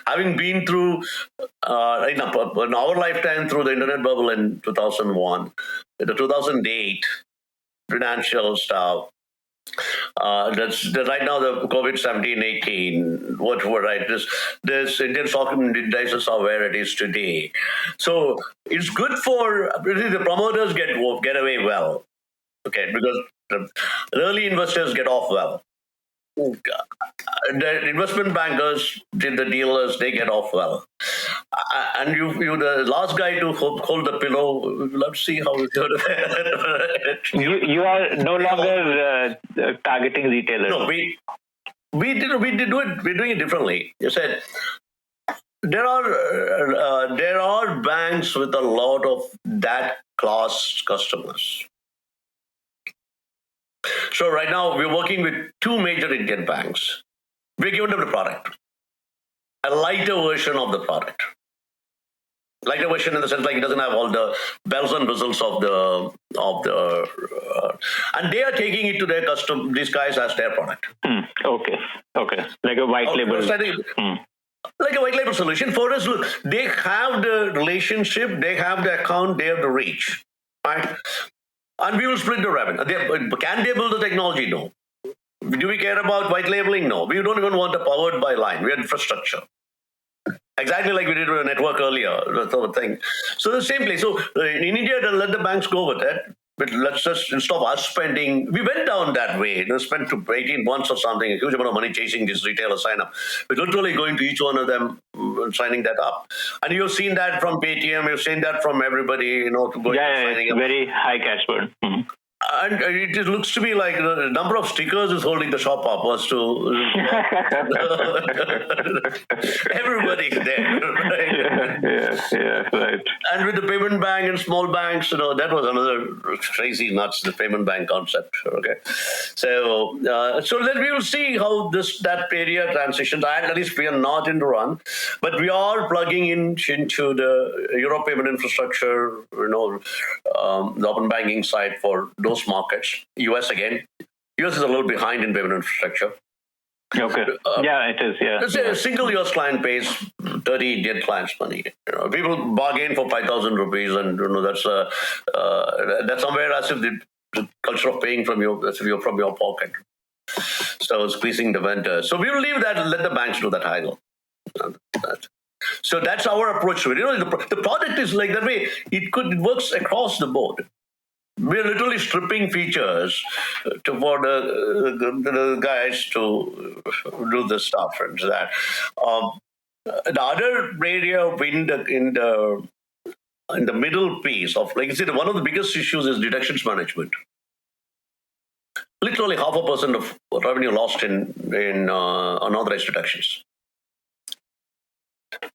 Having been through, in our lifetime, through the internet bubble in 2001, the 2008 financial stuff, that's right now the COVID 17, 18, whatever, right? This Indian stock indices are where it is today. So it's good for the promoters get away well, okay, because the early investors get off well. The investment bankers, the dealers, they get off well. And you the last guy to hold the pillow. Let's see how it's going to. You are no longer targeting retailers. No, we did do it. We're doing it differently. You said there are banks with a lot of that class customers. So right now we're working with two major Indian banks. We're giving them the product, a lighter version of the product. Lighter version in the sense like it doesn't have all the bells and whistles of the and they are taking it to their these guys as their product. Okay, like a white label. Like a white label solution. For us, look, they have the relationship, they have the account, they have the reach, right? And we will split the revenue. Can they build the technology? No. Do we care about white labeling? No. We don't even want a powered by line. We have infrastructure. Exactly like we did with a network earlier, the sort of thing. So the same place. So in India, let the banks go with it. But let's just stop us spending. We went down that way. Spent 18 months or something, a huge amount of money chasing this retailer sign up. We're literally going to each one of them signing that up. And you've seen that from Paytm. You've seen that from everybody, signing up. Very high cash burn. And it looks to me like the number of stickers is holding the shop up was to everybody's there. Right? Yeah, right. And with the payment bank and small banks, that was another crazy nuts, the payment bank concept. Okay, so then we will see how that area transitions. At least we are not in the run, but we are plugging into the Europe payment infrastructure. The open banking side for those markets. US again. US is a little behind in payment infrastructure. Okay. It is. Yeah. Let's say a single US client pays 30 Indian clients money. People bargain for 5,000 rupees, and that's somewhere as if the culture of paying from your pocket. So squeezing the vendor. So we will leave that and let the banks do that haggle. So that's our approach to it. The product is like that way. It works across the board. We're literally stripping features for the guys to do the stuff and that. The other area in the middle piece of, like I said, one of the biggest issues is deductions management. Literally 0.5% of revenue lost in unauthorized deductions.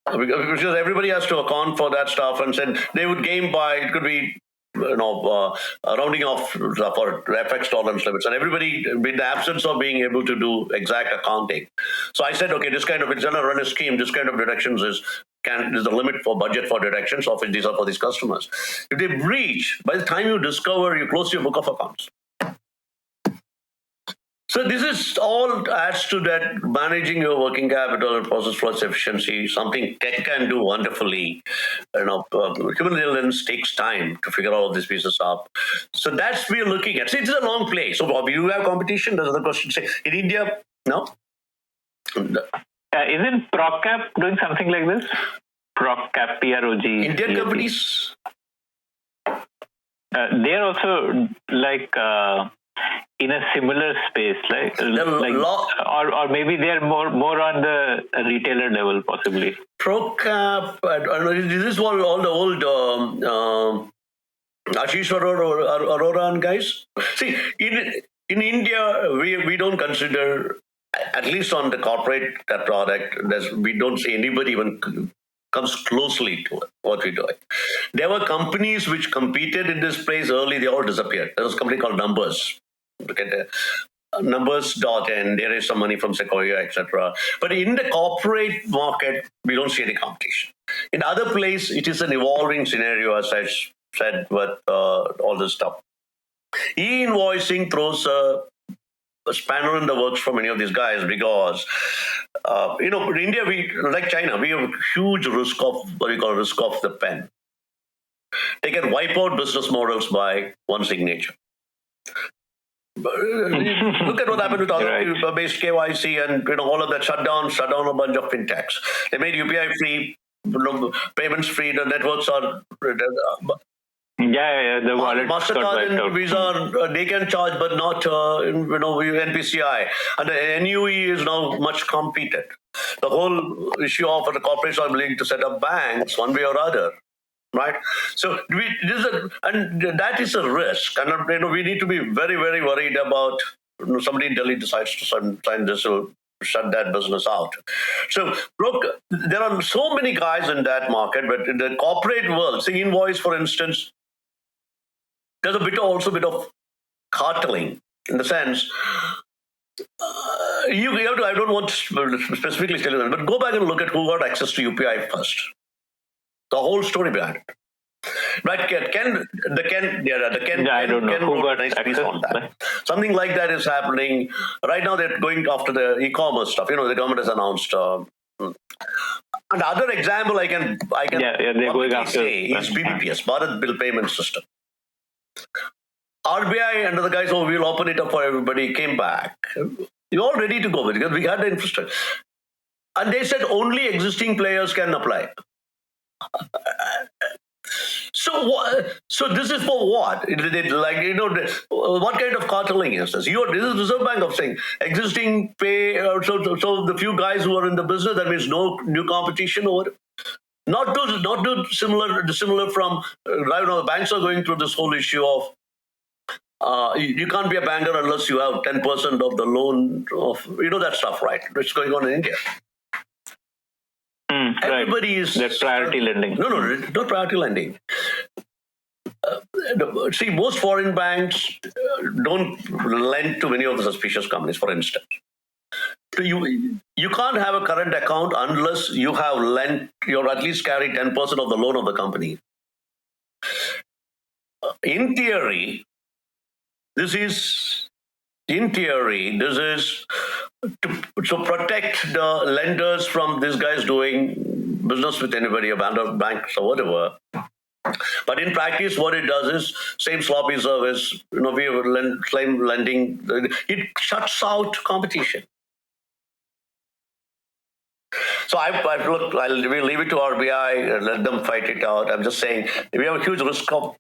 Because everybody has to account for that stuff, and said they would game by, it could be rounding off for FX tolerance limits, and everybody, with the absence of being able to do exact accounting. So I said, okay, this kind of, it's going to run a scheme, this kind of deductions is the limit for budget for deductions, of which these are for these customers. If they breach, by the time you discover, you close your book of accounts. So this is all adds to that managing your working capital and process flow efficiency, something tech can do wonderfully. Human intelligence takes time to figure all of these pieces up. So that's we're looking at. See, it's a long play. So do you have competition? That's the question. Say, in India, no? Isn't ProcCap doing something like this? ProcCap, PROG. Indian companies? They're also like... in a similar space, or maybe they're more on the retailer level, possibly. ProcCap, is this all the old Ashish Arora and guys? See, in India, we don't consider, at least on the corporate product, we don't see anybody even comes closely to what we're doing. There were companies which competed in this place early, they all disappeared. There was a company called Numbers. Look at Numbers.in, there is some money from Sequoia, etc. But in the corporate market, we don't see any competition. In other place, it is an evolving scenario, as I said, with all this stuff. E-invoicing throws a spanner in the works for many of these guys because, in India, like China, we have a huge risk of what we call risk of the pen. They can wipe out business models by one signature. Look at what happened with based KYC and all of that shut down a bunch of fintechs. They made UPI free, payments free, the networks are... the wallet. MasterCard and Visa, they can charge, but not NPCI. And the NUE is now much competed. The whole issue of the corporates are willing to set up banks one way or other. Right, so that is a risk, and we need to be very, very worried about somebody in Delhi decides to sign this will shut that business out. So look, there are so many guys in that market, but in the corporate world, say invoice, for instance, there's also a bit of carteling in the sense. You have to. I don't want to specifically tell you that, but go back and look at who got access to UPI first. The whole story behind it. Right, I don't know who got nice piece access. on that. Something like that is happening right now. They're going after the e-commerce stuff. The government has announced. Another example I can they're going after say is BBPS, Bharat Bill Payment System. RBI and the guys, we'll open it up for everybody, came back. You're all ready to go because we had the infrastructure. And they said only existing players can apply. So this is for what? What kind of carteling is this? This is Reserve Bank of saying existing pay. So the few guys who are in the business, that means no new competition over it. Not too dissimilar from the banks are going through this whole issue of you can't be a banker unless you have 10% of the loan of that stuff, right? It's going on in India. Everybody is that priority lending. No, not priority lending. See, most foreign banks don't lend to many of the suspicious companies, for instance. You can't have a current account unless you have lent, you at least carry 10% of the loan of the company. In theory, this is to protect the lenders from these guys doing business with anybody, abandoned banks or whatever. But in practice, what it does is same sloppy service. We claim lending. It shuts out competition. So we'll leave it to RBI. Let them fight it out. I'm just saying we have a huge risk of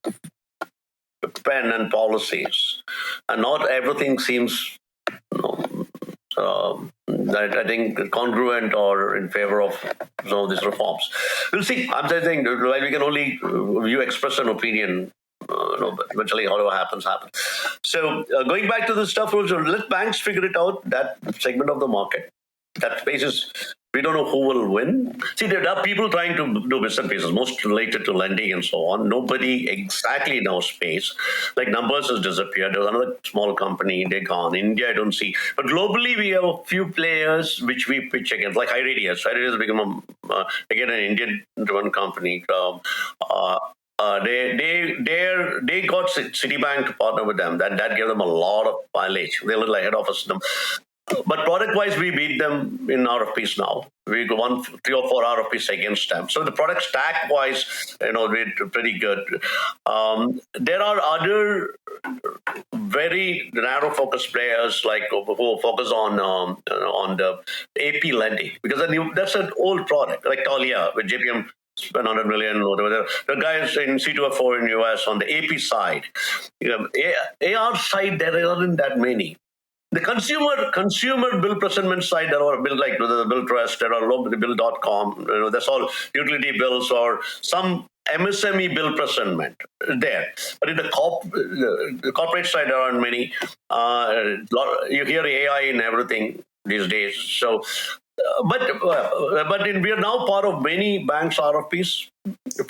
pen and policies, and not everything seems I think congruent or in favor of some of these reforms. We'll see. I'm just saying, while we can only express an opinion, eventually whatever happens. So going back to the stuff, let banks figure it out, that segment of the market. That space is, we don't know who will win. See, there are people trying to do bits and pieces, most related to lending and so on. Nobody exactly knows space. Like Numbers has disappeared. There was another small company, they're gone. India, I don't see. But globally, we have a few players which we pitch against, like HighRadius. HighRadius has become, again, an Indian-driven company. They got Citibank to partner with them. That gave them a lot of mileage. They look like head office. But product-wise, we beat them in RFPs now. We won 3 or 4 RFPs against them. So the product stack-wise, we're pretty good. There are other very narrow-focused players who focus on the AP lending, because that's an old product, like Talia with JPM. Spend 100 million or whatever. The guys in C2F4 in US on the AP side. AR side, there aren't that many. The consumer bill presentment side, there are bills like the Bill Trust, there are bill.com, that's all utility bills or some MSME bill presentment there. But in the corporate side, there aren't many. You hear AI in everything these days. So, we are now part of many banks' RFPs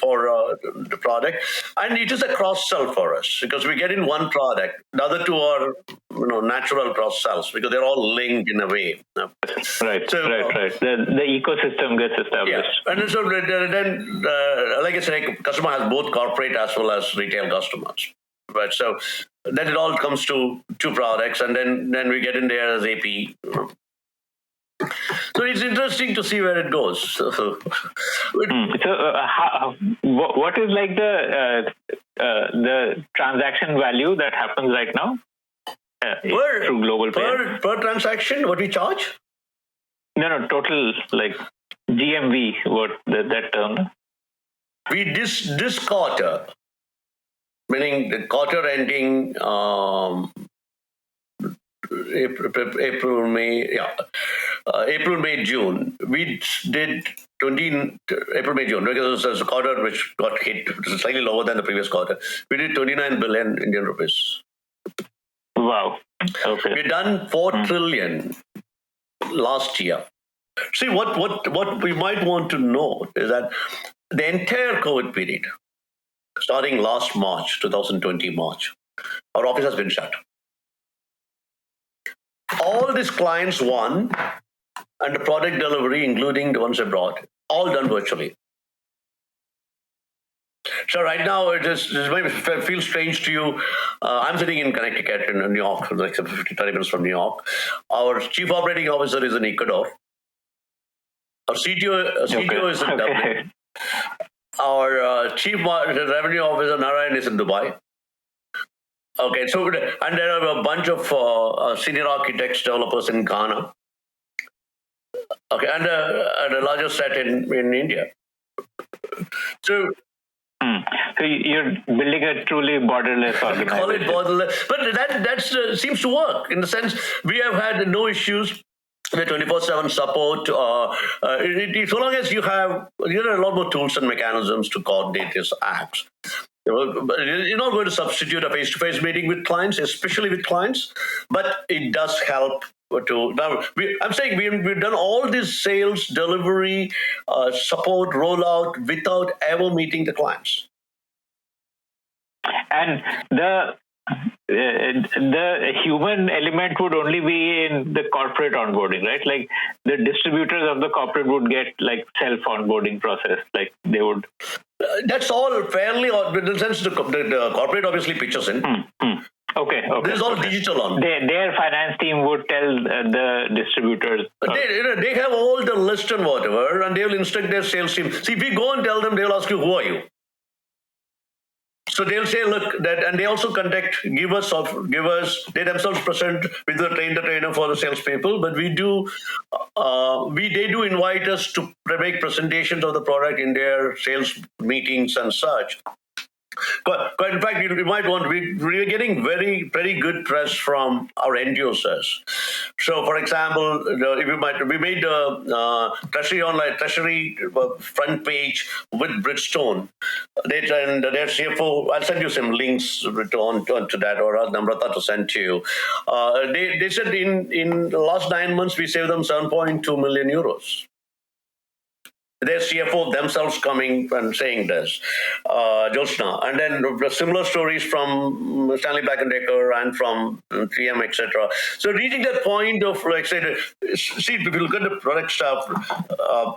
for the product, and it is a cross-sell for us because we get in one product. The other two are natural cross-sells because they're all linked in a way. Right. The ecosystem gets established. Yeah. And so then, like I said, customer has both corporate as well as retail customers. Right. So then it all comes to 2 products, and then we get in there as AP. So it's interesting to see where it goes. So what is like the transaction value that happens right now through Global PayEX? Per transaction, what we charge? No, total like GMV. What that term? We this quarter, meaning the quarter ending. April, May, June. We did April, May, June because it was a quarter which got hit slightly lower than the previous quarter. We did 29 billion Indian rupees. Wow. Okay. We've done 4 trillion last year. See, what we might want to know is that the entire COVID period, starting last March, 2020 March, our office has been shut. All these clients won, and the product delivery, including the ones abroad, all done virtually. So right now, it might feel strange to you. I'm sitting in Connecticut, in New York, like 30 minutes from New York. Our chief operating officer is in Ecuador. Our CTO is in Dublin. Our chief revenue officer, Narayan, is in Dubai. Okay, so, and there are a bunch of senior architects, developers in Ghana. Okay, and a larger set in India. So, so you're building a truly borderless organization. Call it borderless, but that seems to work in the sense we have had no issues with 24/7 support. So long as you have a lot more tools and mechanisms to coordinate these acts. You're not going to substitute a face-to-face meeting with clients, especially with clients, but it does help. I'm saying we've done all this sales, delivery, support, rollout without ever meeting the clients. And the human element would only be in the corporate onboarding, right? Like the distributors of the corporate would get like self-onboarding process, like they would. That's all fairly, in the sense the corporate obviously pitches in. Okay. This is all digital on. Their finance team would tell the distributors. They have all the list and whatever, and they will instruct their sales team. See, if we go and tell them, they will ask you, who are you? So they'll say, look, and they also give us, they themselves present with the trainer for the salespeople, but they do invite us to make presentations of the product in their sales meetings and such. But in fact, you might want, we're getting very good press from our end users. So, for example, we made the treasury front page with Bridgestone. And their CFO, I'll send you some links on to that, or I'll Namrata to send to you. They said in the last 9 months, we saved them 7.2 million euros. Their CFO themselves coming and saying this, Jyotsna. And then similar stories from Stanley Black & Decker and from 3M, etc. So reaching that point of, like, say, see, if you look at the product stuff,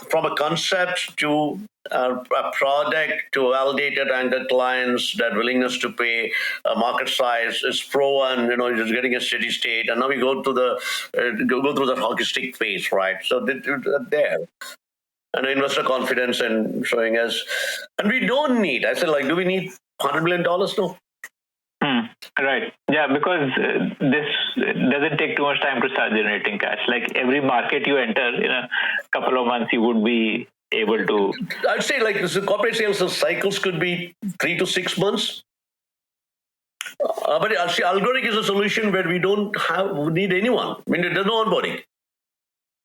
from a concept to a product to validated anchor clients, that willingness to pay, market size is pro, and just getting a steady state. And now we go through the hockey stick phase, right? So there. And investor confidence and showing us. And we don't need, I said, like, do we need $100 million? No. Right. Yeah, because this doesn't take too much time to start generating cash. Like every market you enter, in a couple of months, you would be able to. I'd say like this, corporate sales cycles could be 3 to 6 months. But I'll say Algoric is a solution where we don't need anyone. I mean, there's no onboarding.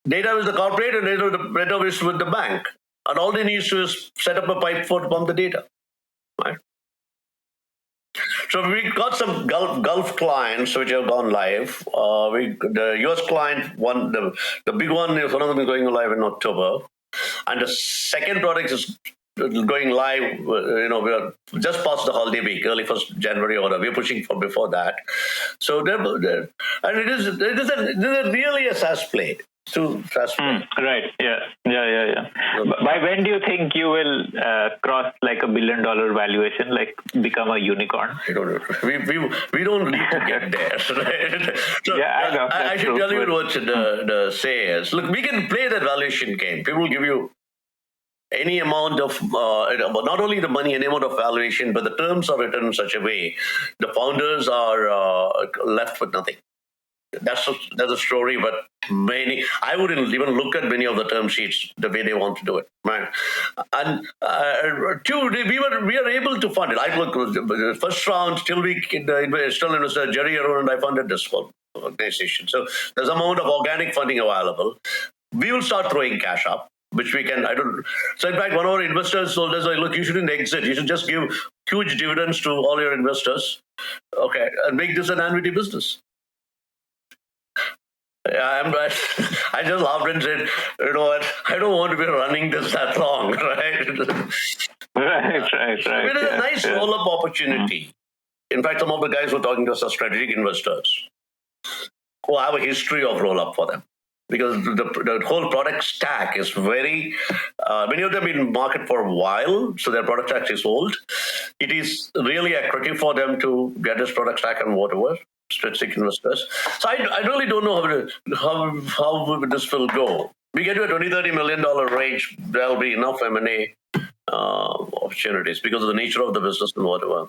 Data with the corporate and data is with the bank. And all they need to is set up a pipe to pump the data. Right? So we got some Gulf clients which have gone live. The US client, the big one is one of them is going live in October. And the second product is going live, we are just past the holiday week, early 1st January, or we're pushing for before that. So and it is really a SaaS play. Right. Yeah. By when do you think you will cross like $1 billion valuation, like become a unicorn? We don't need to get there. Right? So yeah, I know. I should tell you what the say is. Look, we can play that valuation game. People will give you any amount of, not only the money, any amount of valuation, but the terms are written in such a way the founders are left with nothing. That's a story, but I wouldn't even look at many of the term sheets the way they want to do it, right? And two, we are able to fund it. I look the first round still investor Jerry Arun and I funded this whole organization. So there's an amount of organic funding available. We will start throwing cash up, which we can. So in fact, one of our investors told us, "Look, you shouldn't exit. You should just give huge dividends to all your investors, okay, and make this an annuity business." I just laughed and said, what? I don't want to be running this that long, right? Right. It is a nice roll-up opportunity. In fact, some of the guys were talking to us as strategic investors who have a history of roll-up for them. because the whole product stack is very, many of them have been in market for a while, so their product stack is old. It is really accretive for them to get this product stack and whatever, strategic investors. So I really don't know how this will go. We get to a $20-30 million range, there'll be enough M&A opportunities because of the nature of the business and whatever.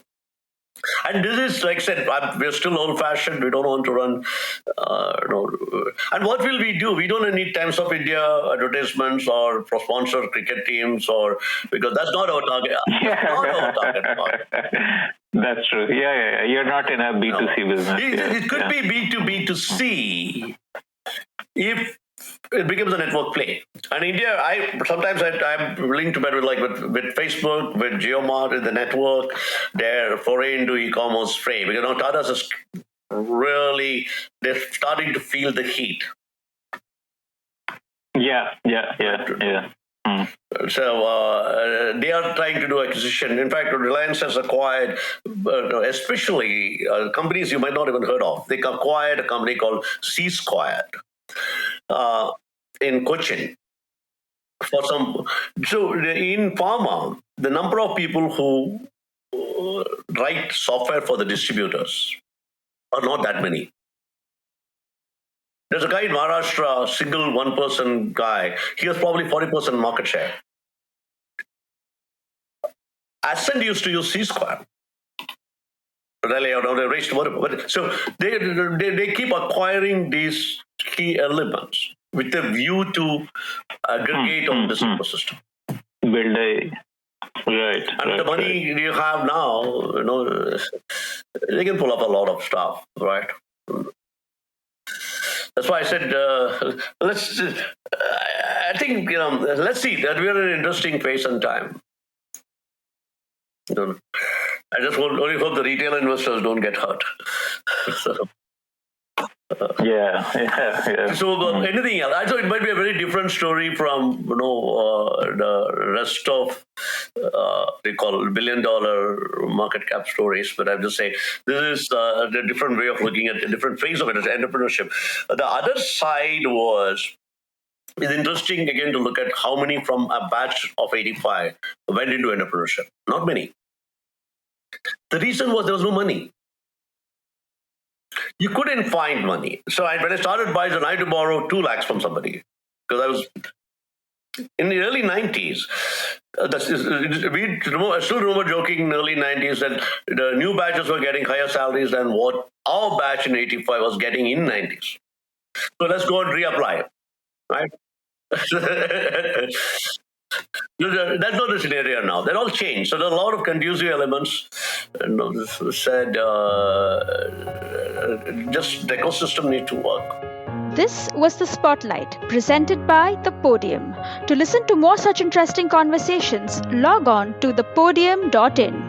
And this is, like I said, we're still old-fashioned. We don't want to run, And what will we do? We don't need Times of India advertisements or for sponsor cricket teams, because that's not our target. Not our target market. That's true. Yeah. You're not in a B2C business. It could be B2B2C if it becomes a network play. And India, I'm willing to bet with Facebook, with JioMart in the network, their foray into e-commerce fray. Because now Tata's is really, they're starting to feel the heat. Yeah. So they are trying to do acquisition. In fact, Reliance has acquired, especially companies you might not even heard of. They acquired a company called C Squared in Cochin. So in pharma, the number of people who write software for the distributors are not that many. There's a guy in Maharashtra, single one-person guy. He has probably 40% market share. Ascent used to use C-Square. They raised whatever. So they keep acquiring these key elements with a view to aggregate on this ecosystem. Build a... Right. And the money you have now, they can pull up a lot of stuff, right? That's why I said, let's see that we are in an interesting phase and time. I just only hope the retail investors don't get hurt. Yeah. So anything else? I thought it might be a very different story from the rest of they call billion-dollar market cap stories. But I'm just saying this is a different way of looking at a different phase of it as entrepreneurship. The other side it's interesting again to look at how many from a batch of 85 went into entrepreneurship. Not many. The reason was there was no money. You couldn't find money. So when I started Bison, I had to borrow 2 lakhs from somebody because I was in the early 90s. I still remember joking in the early 90s that the new batches were getting higher salaries than what our batch in 85 was getting in 90s. So let's go and reapply, right? That's not the scenario now. They're all changed. So there are a lot of conducive elements. Just the ecosystem need to work. This was The Spotlight, presented by The Podium. To listen to more such interesting conversations, log on to thepodium.in.